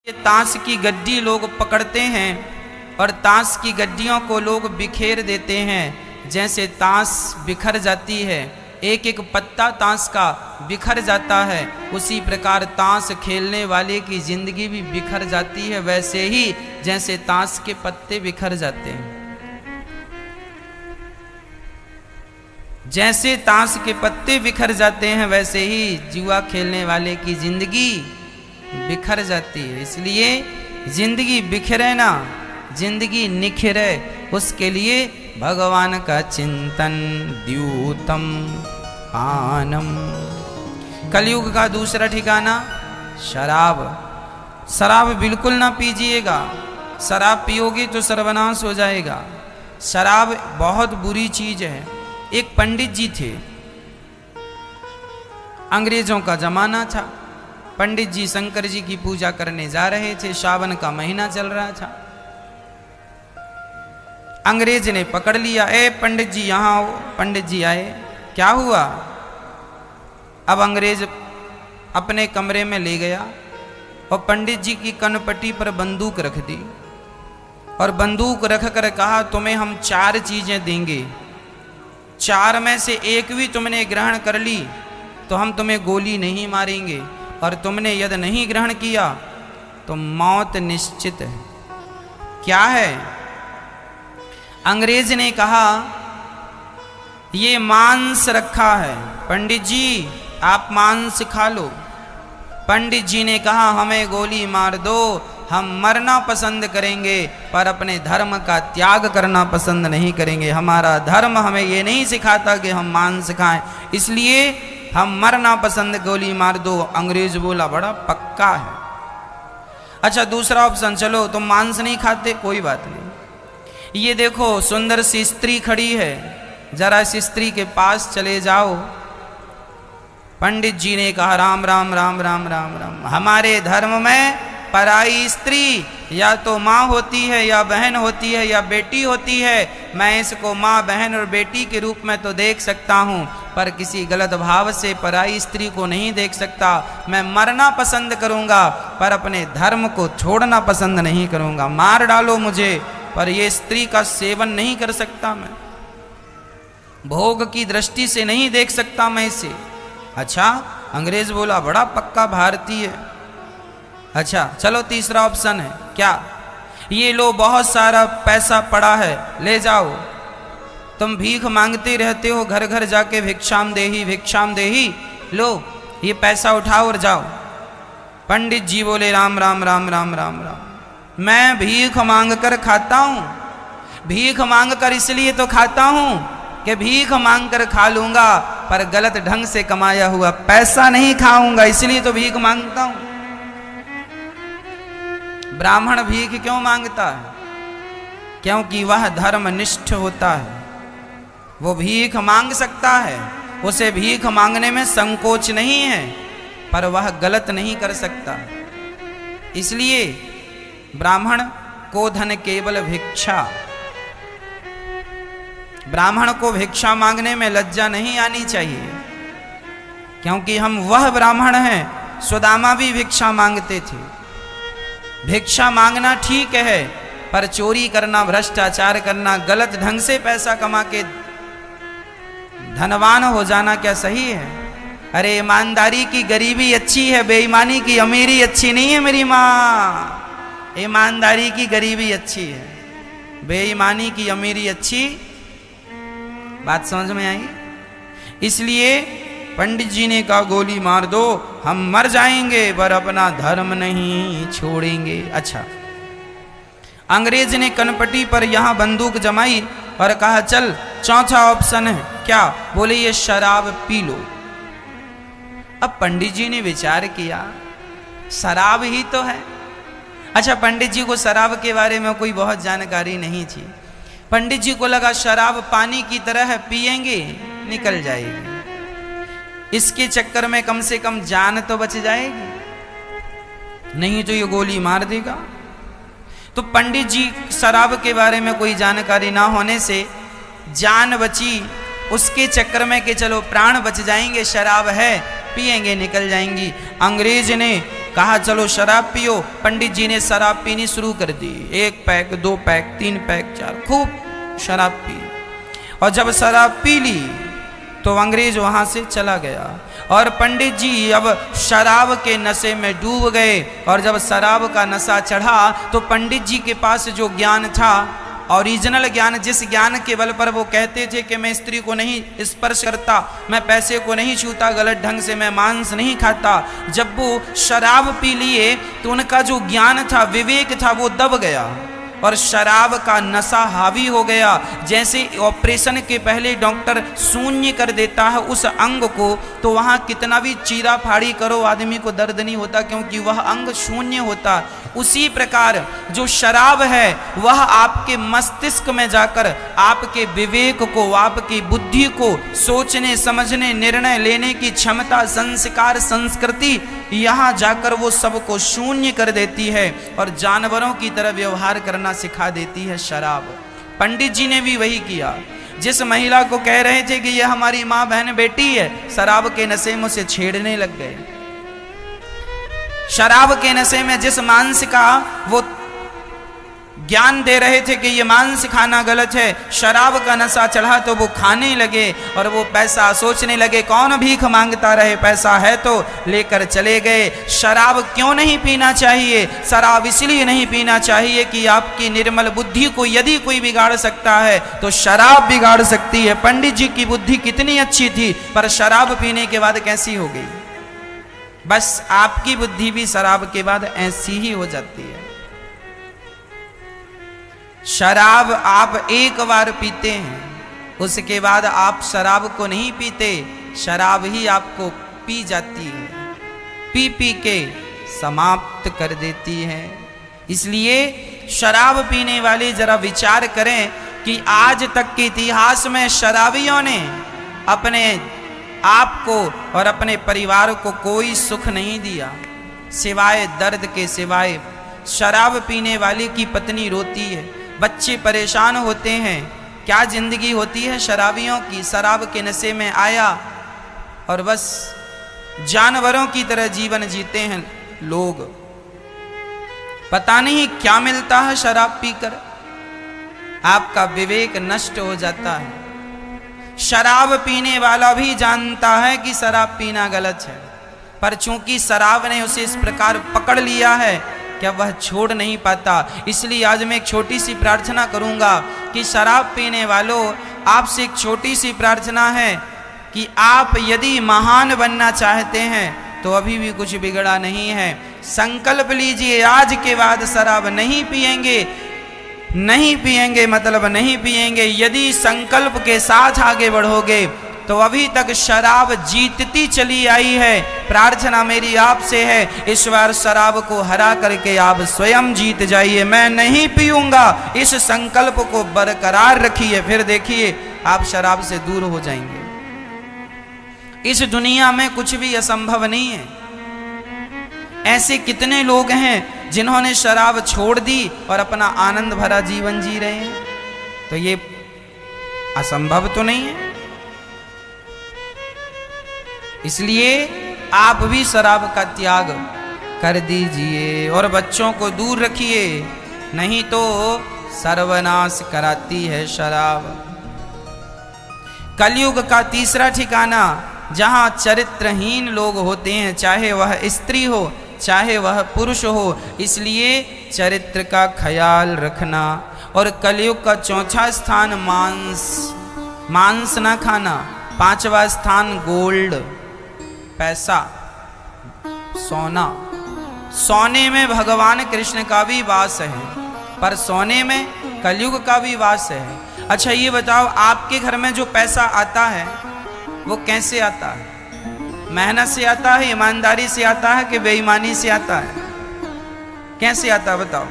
ये ताश की गड्डी लोग पकड़ते हैं और ताश की गड्डियों को लोग बिखेर देते हैं। जैसे ताश बिखर जाती है, एक एक पत्ता ताश का बिखर जाता है, उसी प्रकार ताश खेलने वाले की जिंदगी भी बिखर जाती है। वैसे ही जैसे ताश के पत्ते बिखर जाते हैं, जैसे ताश के पत्ते बिखर जाते हैं, वैसे ही जुआ खेलने वाले की जिंदगी बिखर जाती है। इसलिए जिंदगी बिखरे ना, जिंदगी निखरे, उसके लिए भगवान का चिंतन द्यूतम पानम। कलयुग का दूसरा ठिकाना शराब। शराब बिल्कुल ना पीजिएगा, शराब पियोगे तो सर्वनाश हो जाएगा। शराब बहुत बुरी चीज है। एक पंडित जी थे, अंग्रेजों का जमाना था। पंडित जी शंकर जी की पूजा करने जा रहे थे, सावन का महीना चल रहा था। अंग्रेज ने पकड़ लिया, ए पंडित जी यहाँ आओ। पंडित जी आए, क्या हुआ? अब अंग्रेज अपने कमरे में ले गया और पंडित जी की कनपट्टी पर बंदूक रख दी और बंदूक रख कर कहा, तुम्हें हम 4 चीजें देंगे, 4 में से एक भी तुमने ग्रहण कर ली तो हम तुम्हें गोली नहीं मारेंगे, और तुमने यदि नहीं ग्रहण किया तो मौत निश्चित है। क्या है? अंग्रेज ने कहा, ये मांस रखा है, पंडित जी आप मांस खा लो। पंडित जी ने कहा, हमें गोली मार दो, हम मरना पसंद करेंगे पर अपने धर्म का त्याग करना पसंद नहीं करेंगे। हमारा धर्म हमें ये नहीं सिखाता कि हम मांस खाएं, इसलिए हम मरना पसंद, गोली मार दो। अंग्रेज बोला, बड़ा पक्का है। अच्छा दूसरा ऑप्शन, चलो तुम मांस नहीं खाते, कोई बात नहीं, ये देखो सुंदर सी स्त्री खड़ी है, जरा इस स्त्री के पास चले जाओ। पंडित जी ने कहा, राम राम राम राम राम राम, हमारे धर्म में पराई स्त्री या तो माँ होती है या बहन होती है या बेटी होती है। मैं इसको माँ, बहन और बेटी के रूप में तो देख सकता हूँ, पर किसी गलत भाव से पराई स्त्री को नहीं देख सकता। मैं मरना पसंद करूँगा पर अपने धर्म को छोड़ना पसंद नहीं करूँगा। मार डालो मुझे, पर ये स्त्री का सेवन नहीं कर सकता, मैं भोग की दृष्टि से नहीं देख सकता मैं इसे। अच्छा, अंग्रेज बोला, बड़ा पक्का भारतीय है। अच्छा चलो तीसरा ऑप्शन है, क्या? ये लो बहुत सारा पैसा पड़ा है, ले जाओ। तुम भीख मांगते रहते हो, घर घर जाके भिक्षाम देही भिक्षाम देही, लो ये पैसा उठाओ और जाओ। पंडित जी बोले, राम राम राम राम राम राम, मैं भीख मांग कर खाता हूँ। भीख मांग कर इसलिए तो खाता हूँ कि भीख मांग कर खा लूंगा, पर गलत ढंग से कमाया हुआ पैसा नहीं खाऊंगा, इसलिए तो भीख मांगता हूँ। ब्राह्मण भीख क्यों मांगता है? क्योंकि वह धर्मनिष्ठ होता है, वो भीख मांग सकता है, उसे भीख मांगने में संकोच नहीं है, पर वह गलत नहीं कर सकता। इसलिए ब्राह्मण को धन केवल भिक्षा, ब्राह्मण को भिक्षा मांगने में लज्जा नहीं आनी चाहिए, क्योंकि हम वह ब्राह्मण हैं। सुदामा भी भिक्षा मांगते थे। भिक्षा मांगना ठीक है, पर चोरी करना, भ्रष्टाचार करना, गलत ढंग से पैसा कमा के धनवान हो जाना क्या सही है? अरे ईमानदारी की गरीबी अच्छी है, बेईमानी की अमीरी अच्छी नहीं है मेरी माँ। ईमानदारी की गरीबी अच्छी है, बेईमानी की अमीरी अच्छी। बात समझ में आई? इसलिए पंडित जी ने कहा, गोली मार दो, हम मर जाएंगे पर अपना धर्म नहीं छोड़ेंगे। अच्छा, अंग्रेज ने कनपट्टी पर यहां बंदूक जमाई और कहा, चल चौथा ऑप्शन है, क्या? बोले, ये शराब पी लो। अब पंडित जी ने विचार किया, शराब ही तो है। अच्छा, पंडित जी को शराब के बारे में कोई बहुत जानकारी नहीं थी। पंडित जी को लगा शराब पानी की तरह है, पिएंगे निकल जाएगी, इसके चक्कर में कम से कम जान तो बच जाएगी, नहीं तो ये गोली मार देगा। तो पंडित जी शराब के बारे में कोई जानकारी ना होने से जान बची, उसके चक्कर में कि चलो प्राण बच जाएंगे, शराब है पिएंगे निकल जाएंगी। अंग्रेज ने कहा चलो शराब पियो। पंडित जी ने शराब पीनी शुरू कर दी। 1 पैक, 2 पैक, 3 पैक, 4, खूब शराब पी। और जब शराब पी ली तो अंग्रेज वहां से चला गया और पंडित जी अब शराब के नशे में डूब गए। और जब शराब का नशा चढ़ा तो पंडित जी के पास जो ज्ञान था, ओरिजिनल ज्ञान, जिस ज्ञान के बल पर वो कहते थे कि मैं स्त्री को नहीं स्पर्श करता, मैं पैसे को नहीं छूता गलत ढंग से, मैं मांस नहीं खाता, जब वो शराब पी लिए तो उनका जो ज्ञान था, विवेक था, वो दब गया और शराब का नशा हावी हो गया। जैसे ऑपरेशन के पहले डॉक्टर शून्य कर देता है उस अंग को, तो वहाँ कितना भी चीरा फाड़ी करो आदमी को दर्द नहीं होता, क्योंकि वह अंग शून्य होता। उसी प्रकार जो शराब है वह आपके मस्तिष्क में जाकर आपके विवेक को, आपकी बुद्धि को, सोचने समझने निर्णय लेने की क्षमता, संस्कार, संस्कृति, यहाँ जाकर वो सबको शून्य कर देती है और जानवरों की तरह व्यवहार करना सिखा देती है शराब। पंडित जी ने भी वही किया। जिस महिला को कह रहे थे कि ये हमारी माँ बहन बेटी है, शराब के नशे में उसे छेड़ने लग गए। शराब के नशे में जिस मांस का वो ज्ञान दे रहे थे कि ये मांस खाना गलत है, शराब का नशा चढ़ा तो वो खाने लगे और वो पैसा सोचने लगे कौन भीख मांगता रहे, पैसा है तो लेकर चले गए। शराब क्यों नहीं पीना चाहिए? शराब इसलिए नहीं पीना चाहिए कि आपकी निर्मल बुद्धि को यदि कोई बिगाड़ सकता है तो शराब बिगाड़ सकती है। पंडित जी की बुद्धि कितनी अच्छी थी पर शराब पीने के बाद कैसी हो गई? बस आपकी बुद्धि भी शराब के बाद ऐसी ही हो जाती है। शराब आप एक बार पीते हैं, उसके बाद आप शराब को नहीं पीते, शराब ही आपको पी जाती है, पी पी के समाप्त कर देती है। इसलिए शराब पीने वाले जरा विचार करें कि आज तक के इतिहास में शराबियों ने अपने आपको और अपने परिवार को कोई सुख नहीं दिया सिवाय दर्द के। सिवाय शराब पीने वाले की पत्नी रोती है, बच्चे परेशान होते हैं। क्या जिंदगी होती है शराबियों की? शराब के नशे में आया और बस जानवरों की तरह जीवन जीते हैं लोग। पता नहीं क्या मिलता है शराब पीकर, आपका विवेक नष्ट हो जाता है। शराब पीने वाला भी जानता है कि शराब पीना गलत है, पर चूंकि शराब ने उसे इस प्रकार पकड़ लिया है क्या वह छोड़ नहीं पाता। इसलिए आज मैं एक छोटी सी प्रार्थना करूंगा कि शराब पीने वालों, आपसे एक छोटी सी प्रार्थना है कि आप यदि महान बनना चाहते हैं तो अभी भी कुछ बिगड़ा नहीं है। संकल्प लीजिए आज के बाद शराब नहीं पिएंगे। नहीं पिएंगे मतलब नहीं पिएंगे। यदि संकल्प के साथ आगे बढ़ोगे तो अभी तक शराब जीतती चली आई है। प्रार्थना मेरी आपसे है, इस बार शराब को हरा करके आप स्वयं जीत जाइए। मैं नहीं पीऊंगा, इस संकल्प को बरकरार रखिए, फिर देखिए आप शराब से दूर हो जाएंगे। इस दुनिया में कुछ भी असंभव नहीं है। ऐसे कितने लोग हैं जिन्होंने शराब छोड़ दी और अपना आनंद भरा जीवन जी रहे हैं। तो ये असंभव तो नहीं है। इसलिए आप भी शराब का त्याग कर दीजिए और बच्चों को दूर रखिए, नहीं तो सर्वनाश कराती है शराब। कलयुग का तीसरा ठिकाना जहां चरित्रहीन लोग होते हैं, चाहे वह स्त्री हो चाहे वह पुरुष हो, इसलिए चरित्र का ख्याल रखना। और कलयुग का चौथा स्थान मांस ना खाना। पांचवा स्थान गोल्ड, पैसा, सोना। सोने में भगवान कृष्ण का भी वास है, पर सोने में कलयुग का भी वास है। अच्छा ये बताओ, आपके घर में जो पैसा आता है वो कैसे आता है? मेहनत से आता है, ईमानदारी से आता है कि बेईमानी से आता है? कैसे आता है बताओ?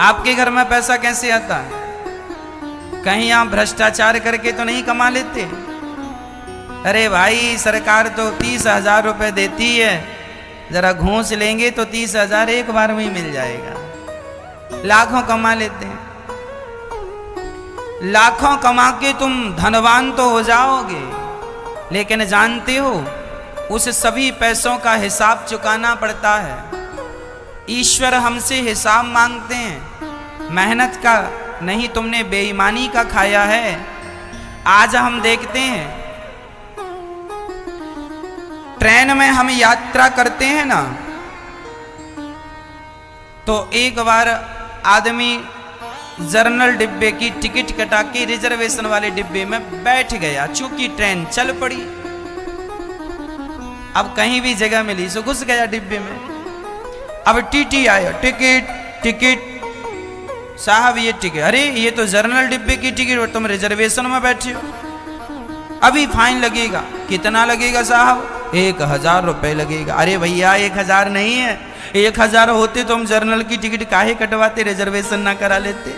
आपके घर में पैसा कैसे आता है? कहीं आप भ्रष्टाचार करके तो नहीं कमा लेते? अरे भाई सरकार तो 30,000 रुपए देती है, जरा घूस लेंगे तो 30,000 एक बार में ही मिल जाएगा। लाखों कमा लेते हैं। लाखों कमा के तुम धनवान तो हो जाओगे, लेकिन जानते हो उस सभी पैसों का हिसाब चुकाना पड़ता है। ईश्वर हमसे हिसाब मांगते हैं, मेहनत का नहीं, तुमने बेईमानी का खाया है। आज हम देखते हैं ट्रेन में हम यात्रा करते हैं ना, तो एक बार आदमी जर्नल डिब्बे की टिकट कटा के रिजर्वेशन वाले डिब्बे में बैठ गया, चूंकि ट्रेन चल पड़ी। अब कहीं भी जगह मिली सो घुस गया डिब्बे में। अब टीटी आया, टिकट टिकट साहब ये टिकट, अरे ये तो जर्नल डिब्बे की टिकट और तुम रिजर्वेशन में बैठे हो, अभी फाइन लगेगा। कितना लगेगा साहब? 1000 रुपए लगेगा। अरे भैया 1000 नहीं है, 1000 होते तो हम जर्नल की टिकट काहे कटवाते, रिजर्वेशन ना करा लेते।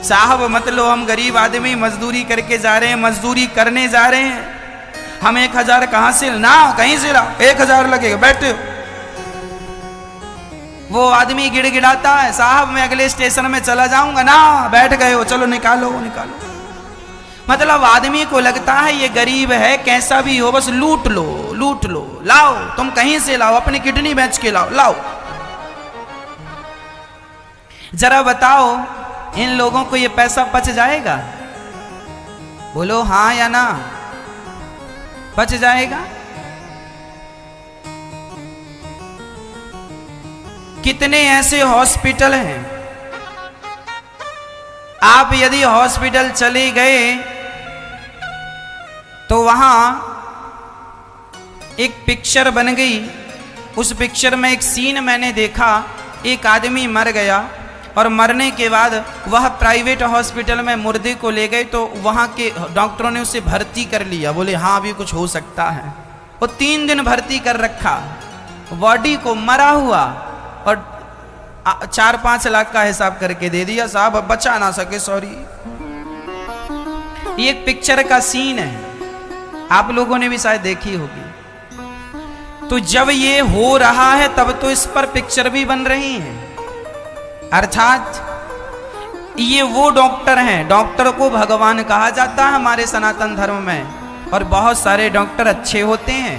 साहब मतलब हम गरीब आदमी मजदूरी करके जा रहे हैं, मजदूरी करने जा रहे हैं, हम 1000 कहां से ना, कहीं से ला, 1000 लगेगा, बैठे हो। वो आदमी गिड़गिड़ाता है, साहब मैं अगले स्टेशन में चला जाऊंगा ना, बैठ गए हो, चलो निकालो निकालो। मतलब आदमी को लगता है ये गरीब है, कैसा भी हो बस लूट लो लूट लो, लाओ तुम कहीं से लाओ, अपनी किडनी बेच के लाओ लाओ। जरा बताओ इन लोगों को ये पैसा बच जाएगा? बोलो हाँ या ना, बच जाएगा? कितने ऐसे हॉस्पिटल हैं, आप यदि हॉस्पिटल चले गए तो वहां एक पिक्चर बन गई। उस पिक्चर में एक सीन मैंने देखा, एक आदमी मर गया और मरने के बाद वह प्राइवेट हॉस्पिटल में मुर्दे को ले गए, तो वहां के डॉक्टरों ने उसे भर्ती कर लिया। बोले हाँ अभी कुछ हो सकता है। वो 3 दिन भर्ती कर रखा, बॉडी को मरा हुआ, और 4-5 लाख का हिसाब करके दे दिया। साहब अब बचा ना सके, सॉरी। ये एक पिक्चर का सीन है, आप लोगों ने भी शायद देखी होगी। तो जब ये हो रहा है तब तो इस पर पिक्चर भी बन रही है। अर्थात ये वो डॉक्टर हैं, डॉक्टर को भगवान कहा जाता है हमारे सनातन धर्म में, और बहुत सारे डॉक्टर अच्छे होते हैं।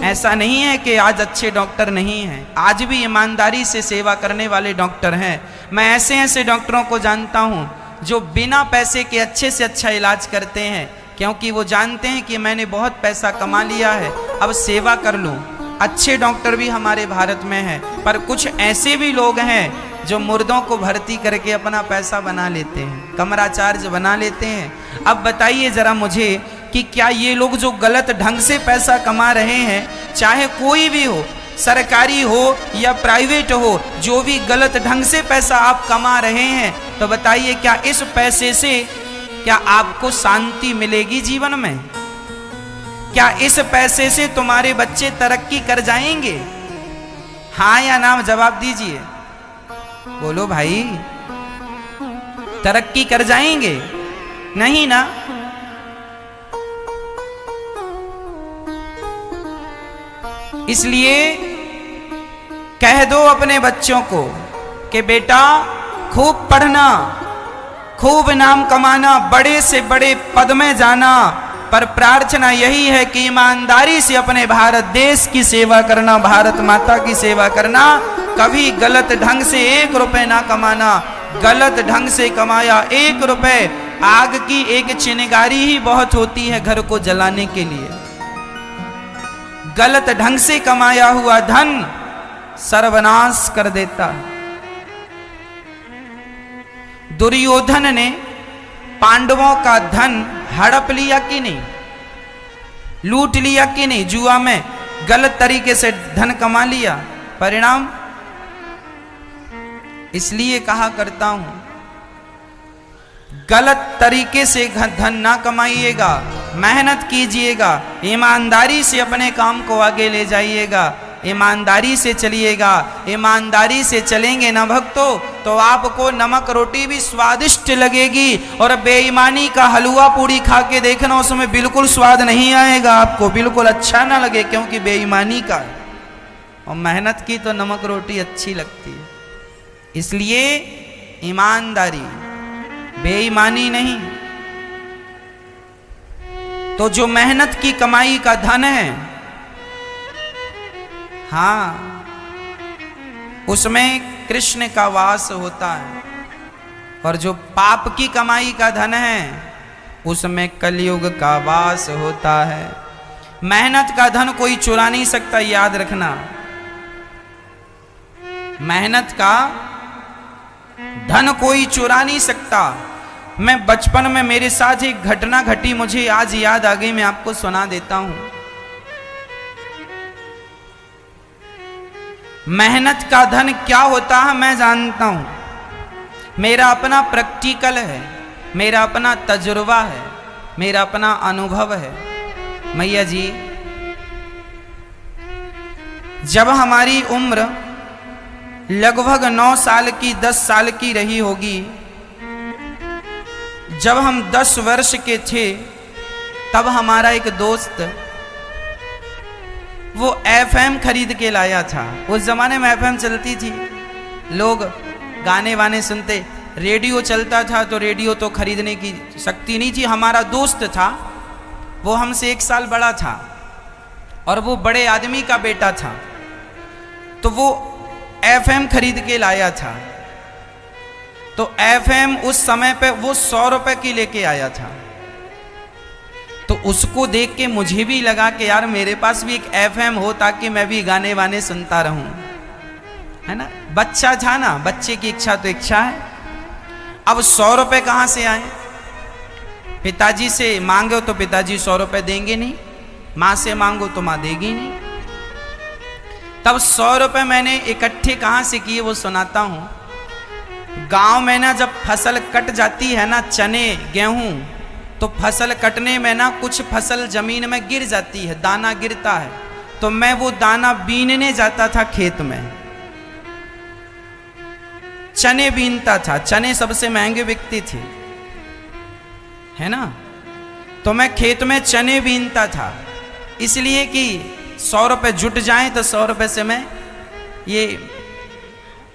ऐसा नहीं है कि आज अच्छे डॉक्टर नहीं हैं, आज भी ईमानदारी से सेवा करने वाले डॉक्टर हैं। मैं ऐसे ऐसे डॉक्टरों को जानता हूं जो बिना पैसे के अच्छे से अच्छा इलाज करते हैं, क्योंकि वो जानते हैं कि मैंने बहुत पैसा कमा लिया है, अब सेवा कर लूं। अच्छे डॉक्टर भी हमारे भारत में हैं, पर कुछ ऐसे भी लोग हैं जो मुर्दों को भर्ती करके अपना पैसा बना लेते हैं, कमरा चार्ज बना लेते हैं। अब बताइए जरा मुझे कि क्या ये लोग जो गलत ढंग से पैसा कमा रहे हैं, चाहे कोई भी हो, सरकारी हो या प्राइवेट हो, जो भी गलत ढंग से पैसा आप कमा रहे हैं, तो बताइए क्या इस पैसे से क्या आपको शांति मिलेगी जीवन में? क्या इस पैसे से तुम्हारे बच्चे तरक्की कर जाएंगे? हाँ या ना जवाब दीजिए, बोलो भाई, तरक्की कर जाएंगे? नहीं ना। इसलिए कह दो अपने बच्चों को कि बेटा खूब पढ़ना, खूब नाम कमाना, बड़े से बड़े पद में जाना, पर प्रार्थना यही है कि ईमानदारी से अपने भारत देश की सेवा करना, भारत माता की सेवा करना। कभी गलत ढंग से 1 रुपए ना कमाना। गलत ढंग से कमाया 1 रुपए, आग की एक चिंगारी ही बहुत होती है घर को जलाने के लिए। गलत ढंग से कमाया हुआ धन सर्वनाश कर देता। दुर्योधन ने पांडवों का धन हड़प लिया कि नहीं, लूट लिया कि नहीं, जुआ में गलत तरीके से धन कमा लिया, परिणाम। इसलिए कहा करता हूं गलत तरीके से धन ना कमाइएगा, मेहनत कीजिएगा, ईमानदारी से अपने काम को आगे ले जाइएगा, ईमानदारी से चलिएगा। ईमानदारी से चलेंगे ना भक्तों, तो आपको नमक रोटी भी स्वादिष्ट लगेगी, और बेईमानी का हलवा पूड़ी खा के देखना, उसमें बिल्कुल स्वाद नहीं आएगा, आपको बिल्कुल अच्छा ना लगे, क्योंकि बेईमानी का। और मेहनत की तो नमक रोटी अच्छी लगती है। इसलिए ईमानदारी, बेईमानी नहीं। तो जो मेहनत की कमाई का धन है हाँ, उसमें कृष्ण का वास होता है। और जो पाप की कमाई का धन है उसमें कलयुग का वास होता है। मेहनत का धन कोई चुरा नहीं सकता, याद रखना। मेहनत का धन कोई चुरा नहीं सकता। मैं बचपन में मेरे साथ एक घटना घटी, मुझे आज याद आ गई, मैं आपको सुना देता हूं। मेहनत का धन क्या होता है मैं जानता हूं। मेरा अपना प्रैक्टिकल है, मेरा अपना तजुर्बा है, मेरा अपना अनुभव है। मैया जी, जब हमारी उम्र लगभग 9 साल की 10 साल की रही होगी, जब हम 10 वर्ष के थे, तब हमारा एक दोस्त वो एफएम खरीद के लाया था। उस जमाने में एफएम चलती थी, लोग गाने वाने सुनते, रेडियो चलता था तो रेडियो तो खरीदने की शक्ति नहीं थी। हमारा दोस्त था, वो हमसे 1 साल बड़ा था और वो बड़े आदमी का बेटा था, तो वो एफएम खरीद के लाया था। तो एफएम उस समय पे वो 100 रुपए की लेके आया था। तो उसको देख के मुझे भी लगा कि यार मेरे पास भी एक एफएम हो ताकि मैं भी गाने वाने सुनता रहूं, है ना। बच्चा था ना, बच्चे की इच्छा तो इच्छा है। अब 100 रुपए कहां से आए? पिताजी से मांगो तो पिताजी 100 रुपए देंगे नहीं, मां से मांगो तो मां देगी नहीं। तब 100 रुपए मैंने इकट्ठे कहां से किए वो सुनाता हूं। गांव में ना जब फसल कट जाती है ना, चने गेहूं, तो फसल कटने में ना कुछ फसल जमीन में गिर जाती है, दाना गिरता है। तो मैं वो दाना बीनने जाता था खेत में, चने बीनता था। चने सबसे महंगे बिकते थे, है ना। तो मैं खेत में चने बीनता था, इसलिए कि 100 रुपए जुट जाएं तो 100 रुपए से मैं ये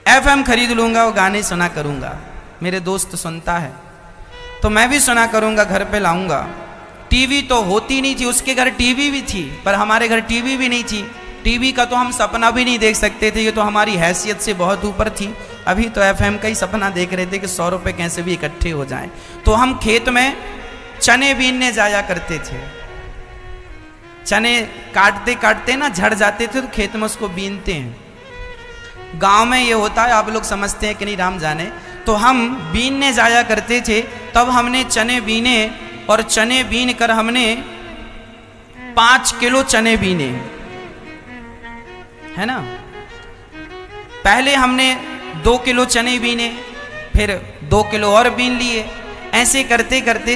एफएम खरीद लूंगा, वो गाने सुना करूंगा। मेरे दोस्त सुनता है तो मैं भी सुना करूंगा, घर पे लाऊंगा। टीवी तो होती नहीं थी, उसके घर टीवी भी थी पर हमारे घर टीवी भी नहीं थी। टीवी का तो हम सपना भी नहीं देख सकते थे, ये तो हमारी हैसियत से बहुत ऊपर थी। अभी तो एफएम का ही सपना देख रहे थे कि 100 रुपए कैसे भी इकट्ठे हो जाएं। तो हम खेत में चने बीनने जाया करते थे। चने काटते काटते ना झड़ जाते थे, तो खेत में उसको बीनते हैं। गांव में ये होता है, आप लोग समझते हैं कि नहीं राम जाने। तो हम बीनने जाया करते थे, तब हमने चने बीने और चने बीन कर हमने 5 किलो चने बीने, है ना। पहले हमने 2 किलो चने बीने, फिर 2 किलो और बीन लिए। ऐसे करते करते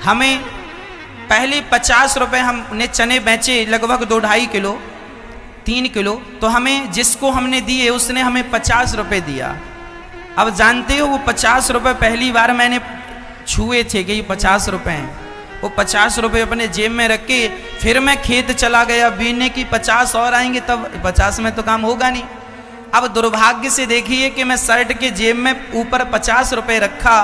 हमें पहले 50 रुपए हमने चने बेचे, लगभग 2-2.5 किलो 3 किलो। तो हमें जिसको हमने दिए उसने हमें 50 रुपए दिया। अब जानते हो वो 50 रुपए पहली बार मैंने छुए थे कि ये 50 रुपए हैं। वो 50 रुपए अपने जेब में रख के फिर मैं खेत चला गया बीनने की। 50 और आएंगे तब 50 में तो काम होगा नहीं। अब दुर्भाग्य से देखिए कि मैं शर्ट के जेब में ऊपर 50 रुपए रखा,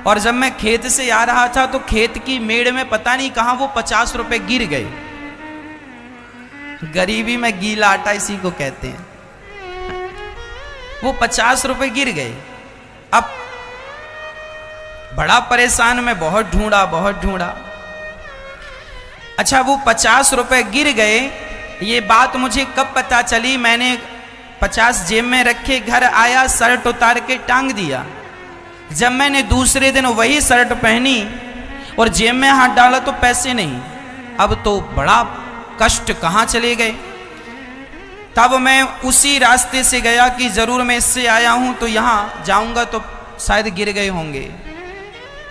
और जब मैं खेत से आ रहा था तो खेत की मेड़ में पता नहीं कहां वो 50 रुपए गिर गए। गरीबी में गीला आटा इसी को कहते हैं। वो 50 रुपए गिर गए। अब बड़ा परेशान, मैं बहुत ढूंढा। अच्छा, वो 50 रुपए गिर गए, ये बात मुझे कब पता चली? मैंने 50 जेब में रखे, घर आया, शर्ट उतार के टांग दिया। जब मैंने दूसरे दिन वही शर्ट पहनी और जेब में हाथ डाला तो पैसे नहीं। अब तो बड़ा कष्ट, कहाँ चले गए। तब मैं उसी रास्ते से गया कि जरूर मैं इससे आया हूं तो यहां जाऊंगा तो शायद गिर गए होंगे।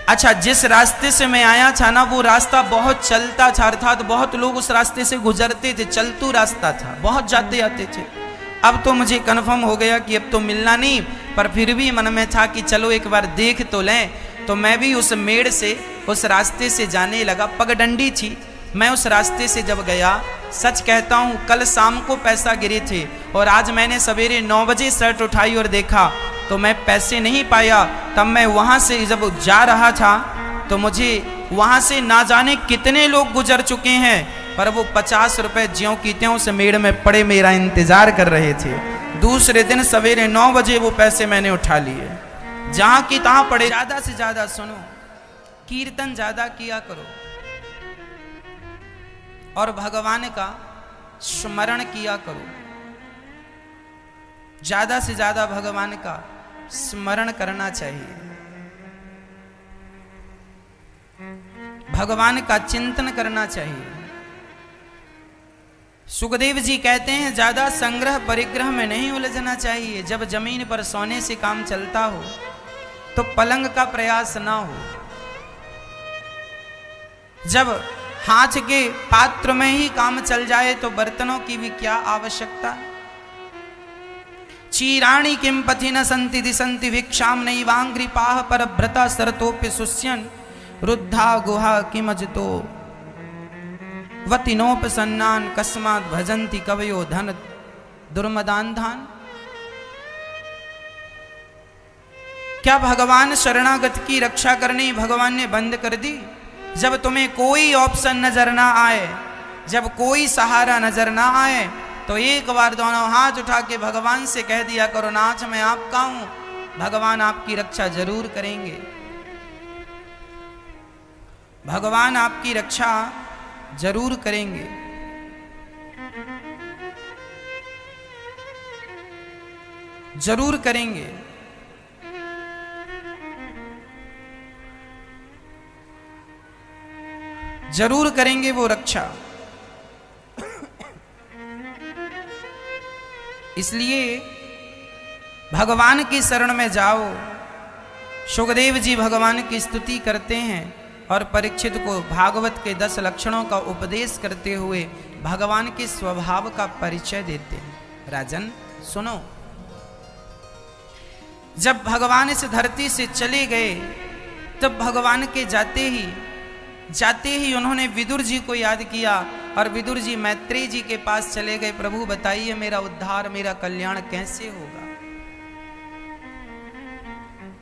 अच्छा, जिस रास्ते से मैं आया था ना, वो रास्ता बहुत चलता था, अर्थात बहुत लोग उस रास्ते से गुजरते थे, चलतू रास्ता था, बहुत जाते आते थे। अब तो मुझे कन्फर्म हो गया कि अब तो मिलना नहीं, पर फिर भी मन में था कि चलो एक बार देख तो लें। तो मैं भी उस मेड़ से, उस रास्ते से जाने लगा। पगडंडी थी, मैं उस रास्ते से जब गया, सच कहता हूँ कल शाम को पैसा गिरे थे और आज मैंने सवेरे 9 बजे शर्ट उठाई और देखा तो मैं पैसे नहीं पाया। तब मैं वहाँ से जब जा रहा था तो मुझे वहाँ से ना जाने कितने लोग गुजर चुके हैं पर वो 50 रुपए ज्यों की त्यों से मेड़ में पड़े मेरा इंतजार कर रहे थे। दूसरे दिन सवेरे 9 बजे वो पैसे मैंने उठा लिए। जहां की तहां पड़े। ज्यादा से ज्यादा सुनो, कीर्तन ज्यादा किया करो और भगवान का स्मरण किया करो। ज्यादा से ज्यादा भगवान का स्मरण करना चाहिए, भगवान का चिंतन करना चाहिए। सुखदेव जी कहते हैं ज्यादा संग्रह परिग्रह में नहीं उलझना चाहिए। जब जमीन पर सोने से काम चलता हो तो पलंग का प्रयास ना हो। जब हाथ के पात्र में ही काम चल जाए तो बर्तनों की भी क्या आवश्यकता। चीराणी किम पथि न संति दिसंति भिक्षाम नैवांग्रिपाह परभ्रता सरतोप्य सुस्यन् रुद्धा गुहा किमजतो वतिनोपसन्नान कस्मात् भजन्ति कवयो धन दुर्मदान धान। क्या भगवान शरणागत की रक्षा करनी भगवान ने बंद कर दी? जब तुम्हें कोई ऑप्शन नजर ना आए, जब कोई सहारा नजर ना आए, तो एक बार दोनों हाथ उठा के भगवान से कह दिया करो, नाथ मैं आपका हूं, भगवान आपकी रक्षा जरूर करेंगे। भगवान आपकी रक्षा जरूर करेंगे। जरूर करेंगे। जरूर करेंगे वो रक्षा। इसलिए भगवान की शरण में जाओ। सुखदेव जी भगवान की स्तुति करते हैं और परीक्षित को भागवत के 10 लक्षणों का उपदेश करते हुए भगवान के स्वभाव का परिचय देते हैं। राजन सुनो, जब भगवान इस धरती से चले गए तब भगवान के जाते ही उन्होंने विदुर जी को याद किया और विदुर जी मैत्रेय जी के पास चले गए। प्रभु बताइए मेरा उद्धार, मेरा कल्याण कैसे होगा,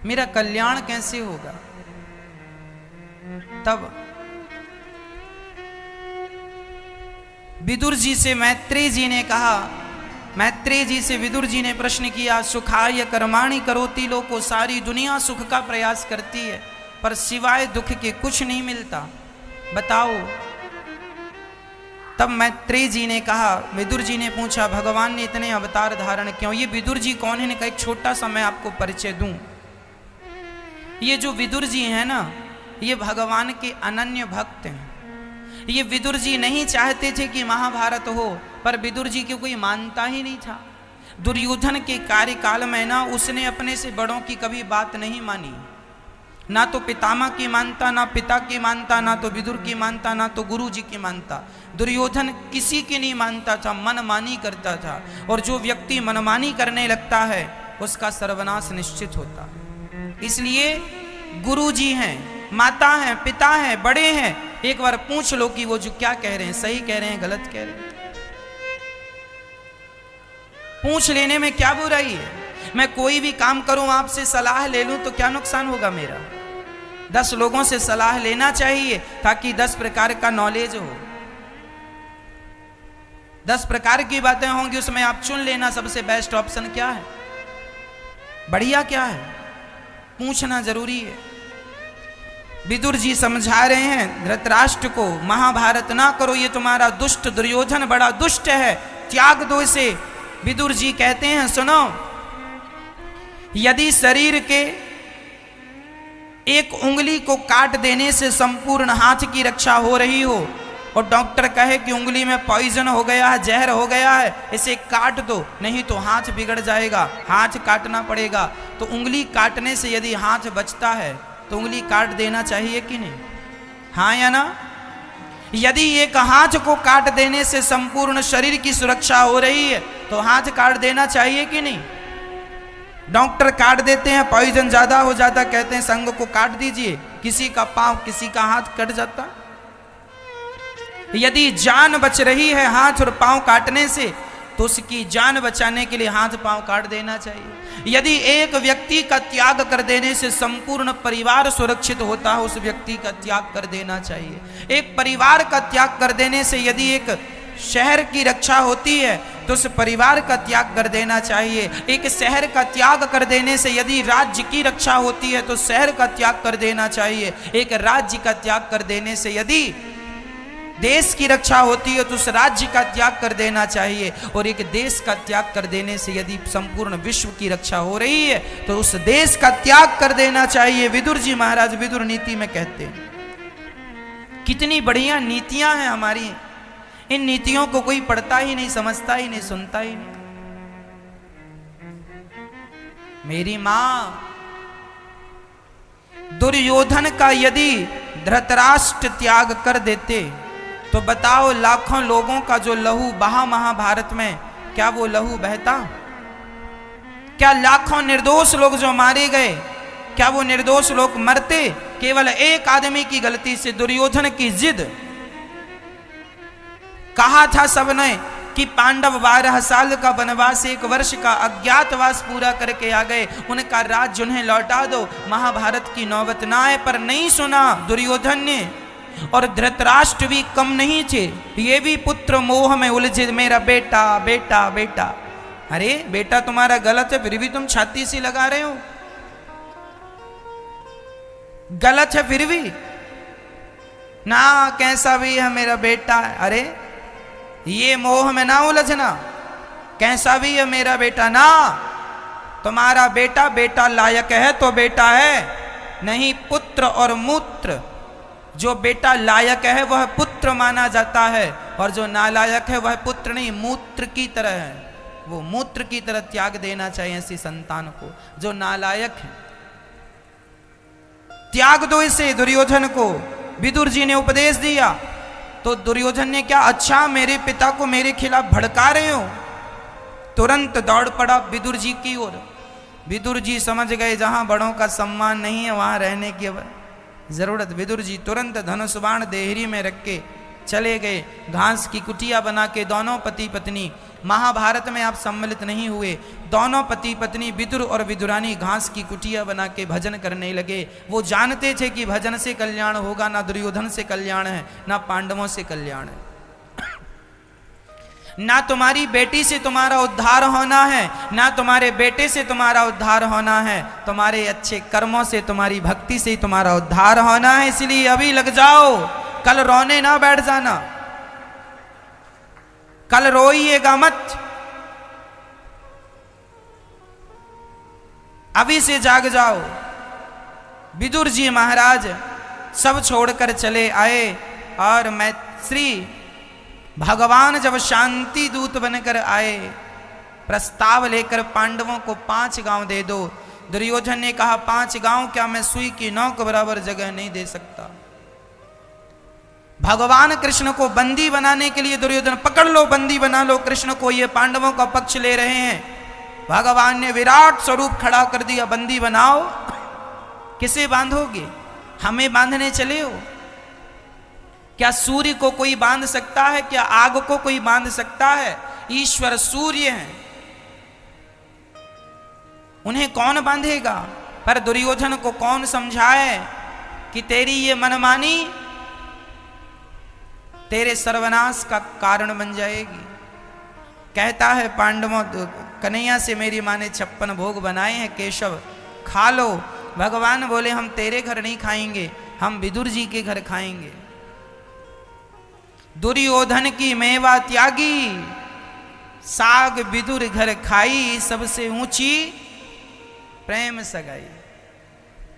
मेरा कल्याण कैसे होगा। तब विदुर जी से मैत्रेय जी ने कहा, मैत्रेय जी से विदुर जी ने प्रश्न किया, सुखाय कर्माणि करोति लोको, सारी दुनिया सुख का प्रयास करती है पर सिवाय दुख के कुछ नहीं मिलता, बताओ। तब मैत्रेय जी ने कहा, विदुर जी ने पूछा भगवान ने इतने अवतार धारण क्यों? ये विदुर जी कौन है? ने कहा एक छोटा सा मैं आपको परिचय दूं। ये जो विदुर जी हैं ना, ये भगवान के अनन्य भक्त हैं। ये विदुर जी नहीं चाहते थे कि महाभारत हो, पर विदुर जी को कोई मानता ही नहीं था। दुर्योधन के कार्यकाल में ना उसने अपने से बड़ों की कभी बात नहीं मानी, ना तो पितामह की मानता, ना पिता की मानता, ना तो विदुर की मानता, ना तो गुरु जी की मानता। दुर्योधन किसी की नहीं मानता था, मनमानी करता था। और जो व्यक्ति मनमानी करने लगता है उसका सर्वनाश निश्चित होता है। इसलिए गुरु जी हैं, माता हैं, पिता हैं, बड़े हैं, एक बार पूछ लो कि वो जो क्या कह रहे हैं सही कह रहे हैं गलत कह रहे हैं। पूछ लेने में क्या बुराई है? मैं कोई भी काम करूं आपसे सलाह ले लूं तो क्या नुकसान होगा मेरा? 10 लोगों से सलाह लेना चाहिए ताकि 10 प्रकार का नॉलेज हो, 10 प्रकार की बातें होंगी, उसमें आप चुन लेना सबसे बेस्ट ऑप्शन क्या है, बढ़िया क्या है। पूछना जरूरी है। विदुर जी समझा रहे हैं धृतराष्ट्र को, महाभारत ना करो, ये तुम्हारा दुष्ट दुर्योधन बड़ा दुष्ट है, त्याग दो इसे। विदुर जी कहते हैं सुनो, यदि शरीर के एक उंगली को काट देने से संपूर्ण हाथ की रक्षा हो रही हो और डॉक्टर कहे कि उंगली में पॉइजन हो गया है, जहर हो गया है, इसे काट दो नहीं तो हाथ बिगड़ जाएगा, हाथ काटना पड़ेगा, तो उंगली काटने से यदि हाथ बचता है तो उंगली काट देना चाहिए कि नहीं? हाँ या ना? यदि एक हाथ को काट देने से संपूर्ण शरीर की सुरक्षा हो रही है तो हाथ काट देना चाहिए कि नहीं? डॉक्टर काट देते हैं, पॉइजन ज्यादा हो जाता, कहते हैं संग को काट दीजिए, किसी का पांव किसी का हाथ कट जाता। यदि जान बच रही है हाथ और पांव काटने से तो उसकी जान बचाने के लिए हाथ पांव काट देना चाहिए। यदि एक व्यक्ति का त्याग कर देने से संपूर्ण परिवार सुरक्षित होता है, उस व्यक्ति का त्याग कर देना चाहिए। एक परिवार का त्याग कर देने से यदि एक शहर की रक्षा होती है तो उस परिवार का त्याग कर देना चाहिए। एक शहर का त्याग कर देने से यदि राज्य की रक्षा होती है तो शहर का त्याग कर देना चाहिए। एक राज्य का त्याग कर देने से यदि देश की रक्षा होती है तो उस राज्य का त्याग कर देना चाहिए। और एक देश का त्याग कर देने से यदि संपूर्ण विश्व की रक्षा हो रही है तो उस देश का त्याग कर देना चाहिए। विदुर जी महाराज विदुर नीति में कहते हैं। कितनी बढ़िया नीतियां हैं हमारी, इन नीतियों को कोई पढ़ता ही नहीं, समझता ही नहीं, सुनता ही नहीं। मेरी मां दुर्योधन का यदि धृतराष्ट्र त्याग कर देते तो बताओ लाखों लोगों का जो लहू बहा महाभारत में, क्या वो लहू बहता? क्या लाखों निर्दोष लोग जो मारे गए, क्या वो निर्दोष लोग मरते? केवल एक आदमी की गलती से, दुर्योधन की जिद। कहा था सबने कि पांडव 12 साल का वनवास, 1 वर्ष का अज्ञातवास पूरा करके आ गए, उनका राज्य उन्हें लौटा दो, महाभारत की नौबत ना आए। पर नहीं सुना दुर्योधन ने। और धृतराष्ट्र भी कम नहीं थे, ये भी पुत्र मोह में उलझे, मेरा बेटा बेटा बेटा। अरे बेटा तुम्हारा गलत है, फिर भी तुम छाती से लगा रहे हो। गलत है फिर भी ना, कैसा भी है मेरा बेटा। अरे ये मोह में ना उलझना, कैसा भी है मेरा बेटा ना। तुम्हारा बेटा बेटा लायक है तो बेटा है, नहीं पुत्र और मूत्र। जो बेटा लायक है वह पुत्र माना जाता है, और जो नालायक है वह पुत्र नहीं, मूत्र की तरह है। वो मूत्र की तरह त्याग देना चाहिए ऐसी संतान को जो नालायक है। त्याग दो इसे, दुर्योधन को विदुर जी ने उपदेश दिया। तो दुर्योधन ने क्या, अच्छा मेरे पिता को मेरे खिलाफ भड़का रहे हो? तुरंत दौड़ पड़ा विदुर जी की ओर। विदुर जी समझ गए जहां बड़ों का सम्मान नहीं है वहां रहने की जरूरत। विदुर जी तुरंत धनुष बाण देहरी में रख के चले गए। घास की कुटिया बना के दोनों पति पत्नी, महाभारत में आप सम्मिलित नहीं हुए, दोनों पति पत्नी विदुर और विदुरानी घास की कुटिया बना के भजन करने लगे। वो जानते थे कि भजन से कल्याण होगा, ना दुर्योधन से कल्याण है, ना पांडवों से कल्याण है। ना तुम्हारी बेटी से तुम्हारा उद्धार होना है, ना तुम्हारे बेटे से तुम्हारा उद्धार होना है, तुम्हारे अच्छे कर्मों से, तुम्हारी भक्ति से तुम्हारा उद्धार होना है। इसलिए अभी लग जाओ, कल रोने ना बैठ जाना, कल रोइएगा मत, अभी से जाग जाओ। विदुर जी महाराज सब छोड़कर चले आए। और मैं श्री भगवान जब शांति दूत बनकर आए, प्रस्ताव लेकर पांडवों को 5 गांव दे दो। दुर्योधन ने कहा 5 गांव क्या, मैं सुई की नोक बराबर जगह नहीं दे सकता। भगवान कृष्ण को बंदी बनाने के लिए दुर्योधन, पकड़ लो बंदी बना लो कृष्ण को, ये पांडवों का पक्ष ले रहे हैं। भगवान ने विराट स्वरूप खड़ा कर दिया, बंदी बनाओ। किसे बांधोगे? हमें बांधने चले हो? क्या सूर्य को कोई बांध सकता है? क्या आग को कोई बांध सकता है? ईश्वर सूर्य हैं, उन्हें कौन बांधेगा? पर दुर्योधन को कौन समझाए कि तेरी ये मनमानी तेरे सर्वनाश का कारण बन जाएगी। कहता है पांडवों, कन्हैया से मेरी माँ ने 56 भोग बनाए हैं केशव, खा लो। भगवान बोले हम तेरे घर नहीं खाएंगे, हम विदुर जी के घर खाएंगे। दुर्योधन की मेवा त्यागी, साग विदुर घर खाई, सबसे ऊंची प्रेम सगाई।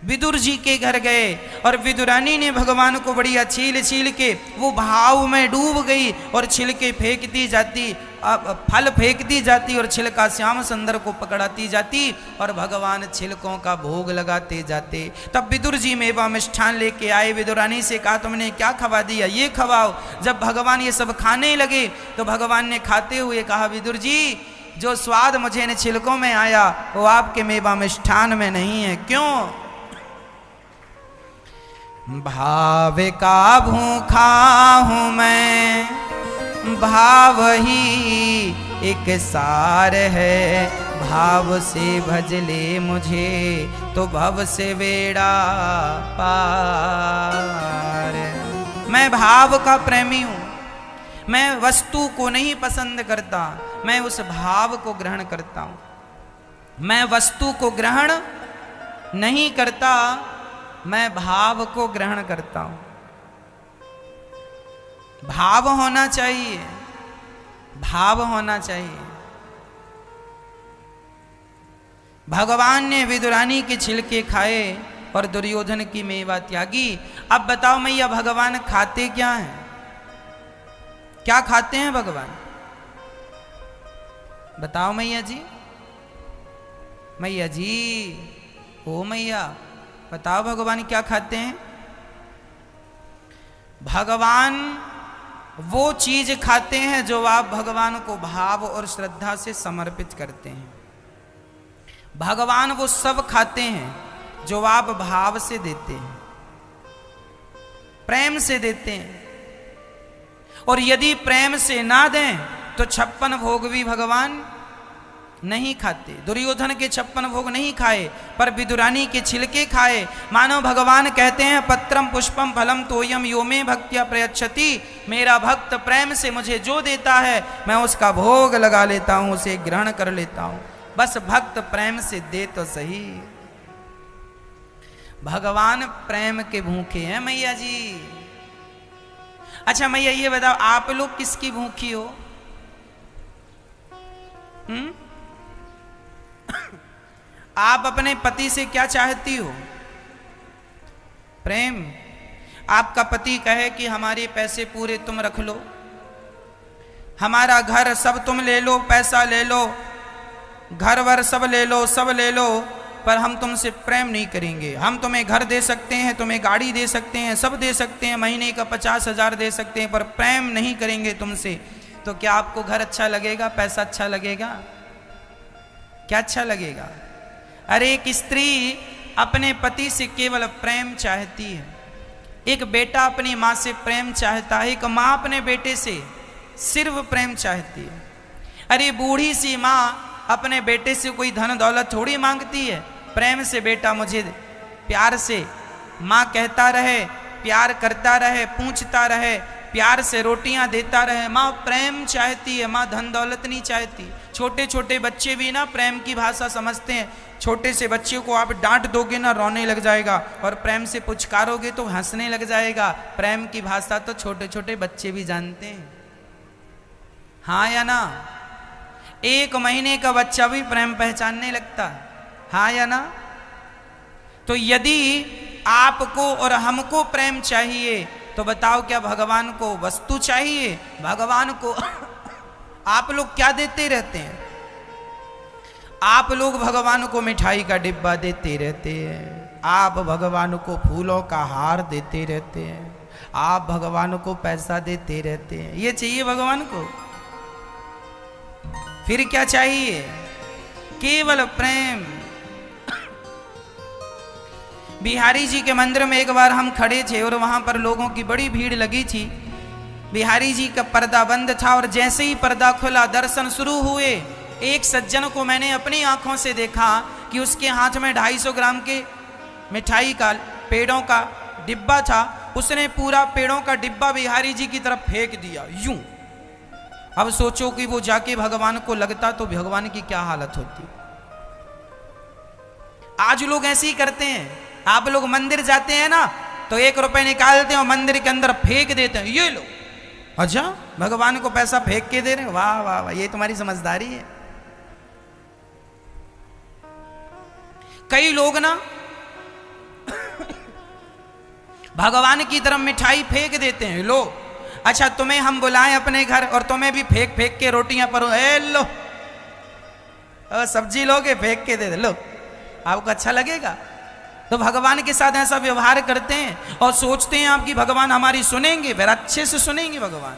विदुर जी के घर गए और विदुरानी ने भगवान को बढ़िया छील छील के वो भाव में डूब गई और छिलके फेंकती जाती, फल फेंकती जाती और छिलका श्याम सुंदर को पकड़ाती जाती और भगवान छिलकों का भोग लगाते जाते। तब विदुर जी मेवा मिष्ठान लेके आए। विदुरानी से कहा तुमने क्या खवा दिया, ये खवाओ। जब भगवान ये सब खाने लगे तो भगवान ने खाते हुए कहा विदुर जी, जो स्वाद मुझे इन छिलकों में आया वो आपके मेवा मिष्ठान में नहीं है। क्यों? भाव का भूखा हूं मैं, भाव ही एक सार है, भाव से भज ले मुझे तो भव से बेड़ा पार। मैं भाव का प्रेमी हूं, मैं वस्तु को नहीं पसंद करता, मैं उस भाव को ग्रहण करता हूं। मैं वस्तु को ग्रहण नहीं करता, मैं भाव को ग्रहण करता हूं। भाव होना चाहिए, भाव होना चाहिए। भगवान ने विदुरानी के छिलके खाए और दुर्योधन की मेवा त्यागी। अब बताओ मैया, भगवान खाते क्या हैं? क्या खाते हैं भगवान? बताओ मैया जी, मैया जी, ओ मैया बताओ भगवान क्या खाते हैं? भगवान वो चीज खाते हैं जो आप भगवान को भाव और श्रद्धा से समर्पित करते हैं। भगवान वो सब खाते हैं जो आप भाव से देते हैं, प्रेम से देते हैं। और यदि प्रेम से ना दें तो 56 भोग भी भगवान नहीं खाते। दुर्योधन के 56 भोग नहीं खाए, पर विदुरानी के छिलके खाए। मानो भगवान कहते हैं, पत्रम पुष्पम फलम तोयम यो मे भक्त्या प्रयच्छति। मेरा भक्त प्रेम से मुझे जो देता है मैं उसका भोग लगा लेता हूं, उसे ग्रहण कर लेता हूं। बस भक्त प्रेम से दे तो सही। भगवान प्रेम के भूखे हैं मैया जी। अच्छा मैया ये बताओ, आप लोग किसकी भूखी हो? आप अपने पति से क्या चाहती हो? प्रेम। आपका पति कहे कि हमारे पैसे पूरे तुम रख लो, हमारा घर सब तुम ले लो, पैसा ले लो, घर वर सब ले लो, सब ले लो, पर हम तुमसे प्रेम नहीं करेंगे। हम तुम्हें घर दे सकते हैं, तुम्हें गाड़ी दे सकते हैं, सब दे सकते हैं, महीने का 50,000 दे सकते हैं, पर प्रेम नहीं करेंगे तुमसे। तो क्या आपको घर अच्छा लगेगा? पैसा अच्छा लगेगा? क्या अच्छा लगेगा? अरे एक स्त्री अपने पति से केवल प्रेम चाहती है। एक बेटा अपनी माँ से प्रेम चाहता है, एक माँ अपने बेटे से सिर्फ प्रेम चाहती है। अरे बूढ़ी सी माँ अपने बेटे से कोई धन दौलत थोड़ी मांगती है। प्रेम से बेटा मुझे प्यार से माँ कहता रहे, प्यार करता रहे, पूछता रहे, प्यार से रोटियां देता रहे। माँ प्रेम चाहती है, माँ धन दौलत नहीं चाहती। छोटे छोटे बच्चे भी ना प्रेम की भाषा समझते हैं। छोटे से बच्चे को आप डांट दोगे ना रोने लग जाएगा, और प्रेम से पुचकारोगे तो हंसने लग जाएगा। प्रेम की भाषा तो छोटे छोटे बच्चे भी जानते हैं, हाँ या ना? 1 महीने का बच्चा भी प्रेम पहचानने लगता है, हाँ या ना? तो यदि आपको और हमको प्रेम चाहिए तो बताओ क्या भगवान को वस्तु चाहिए? भगवान को आप लोग क्या देते रहते हैं? आप लोग भगवान को मिठाई का डिब्बा देते रहते हैं, आप भगवान को फूलों का हार देते रहते हैं, आप भगवान को पैसा देते रहते हैं। ये चाहिए भगवान को? फिर क्या चाहिए? केवल प्रेम। बिहारी जी के मंदिर में एक बार हम खड़े थे और वहां पर लोगों की बड़ी भीड़ लगी थी। बिहारी जी का पर्दा बंद था और जैसे ही पर्दा खुला दर्शन शुरू हुए। एक सज्जन को मैंने अपनी आंखों से देखा कि उसके हाथ में 250 ग्राम के मिठाई का पेड़ों का डिब्बा था। उसने पूरा पेड़ों का डिब्बा बिहारी जी की तरफ फेंक दिया यूं। अब सोचो कि वो जाके भगवान को लगता तो भगवान की क्या हालत होती। आज लोग ऐसे ही करते हैं। आप लोग मंदिर जाते हैं ना तो 1 रुपए निकालते हैं और मंदिर के अंदर फेंक देते हैं, ये लो। अच्छा भगवान को पैसा फेंक के दे रहे हैं, वाह वाह वाह, ये तुम्हारी समझदारी है। कई लोग ना भगवान की तरफ मिठाई फेंक देते हैं, लो। अच्छा तुम्हें हम बुलाएं अपने घर और तुम्हें भी फेंक फेंक के रोटियां परो, लो सब्जी लोगे फेंक के दे दे, लो। आपको अच्छा लगेगा? तो भगवान के साथ ऐसा व्यवहार करते हैं और सोचते हैं आपकी भगवान हमारी सुनेंगे। फिर अच्छे से सुनेंगे भगवान,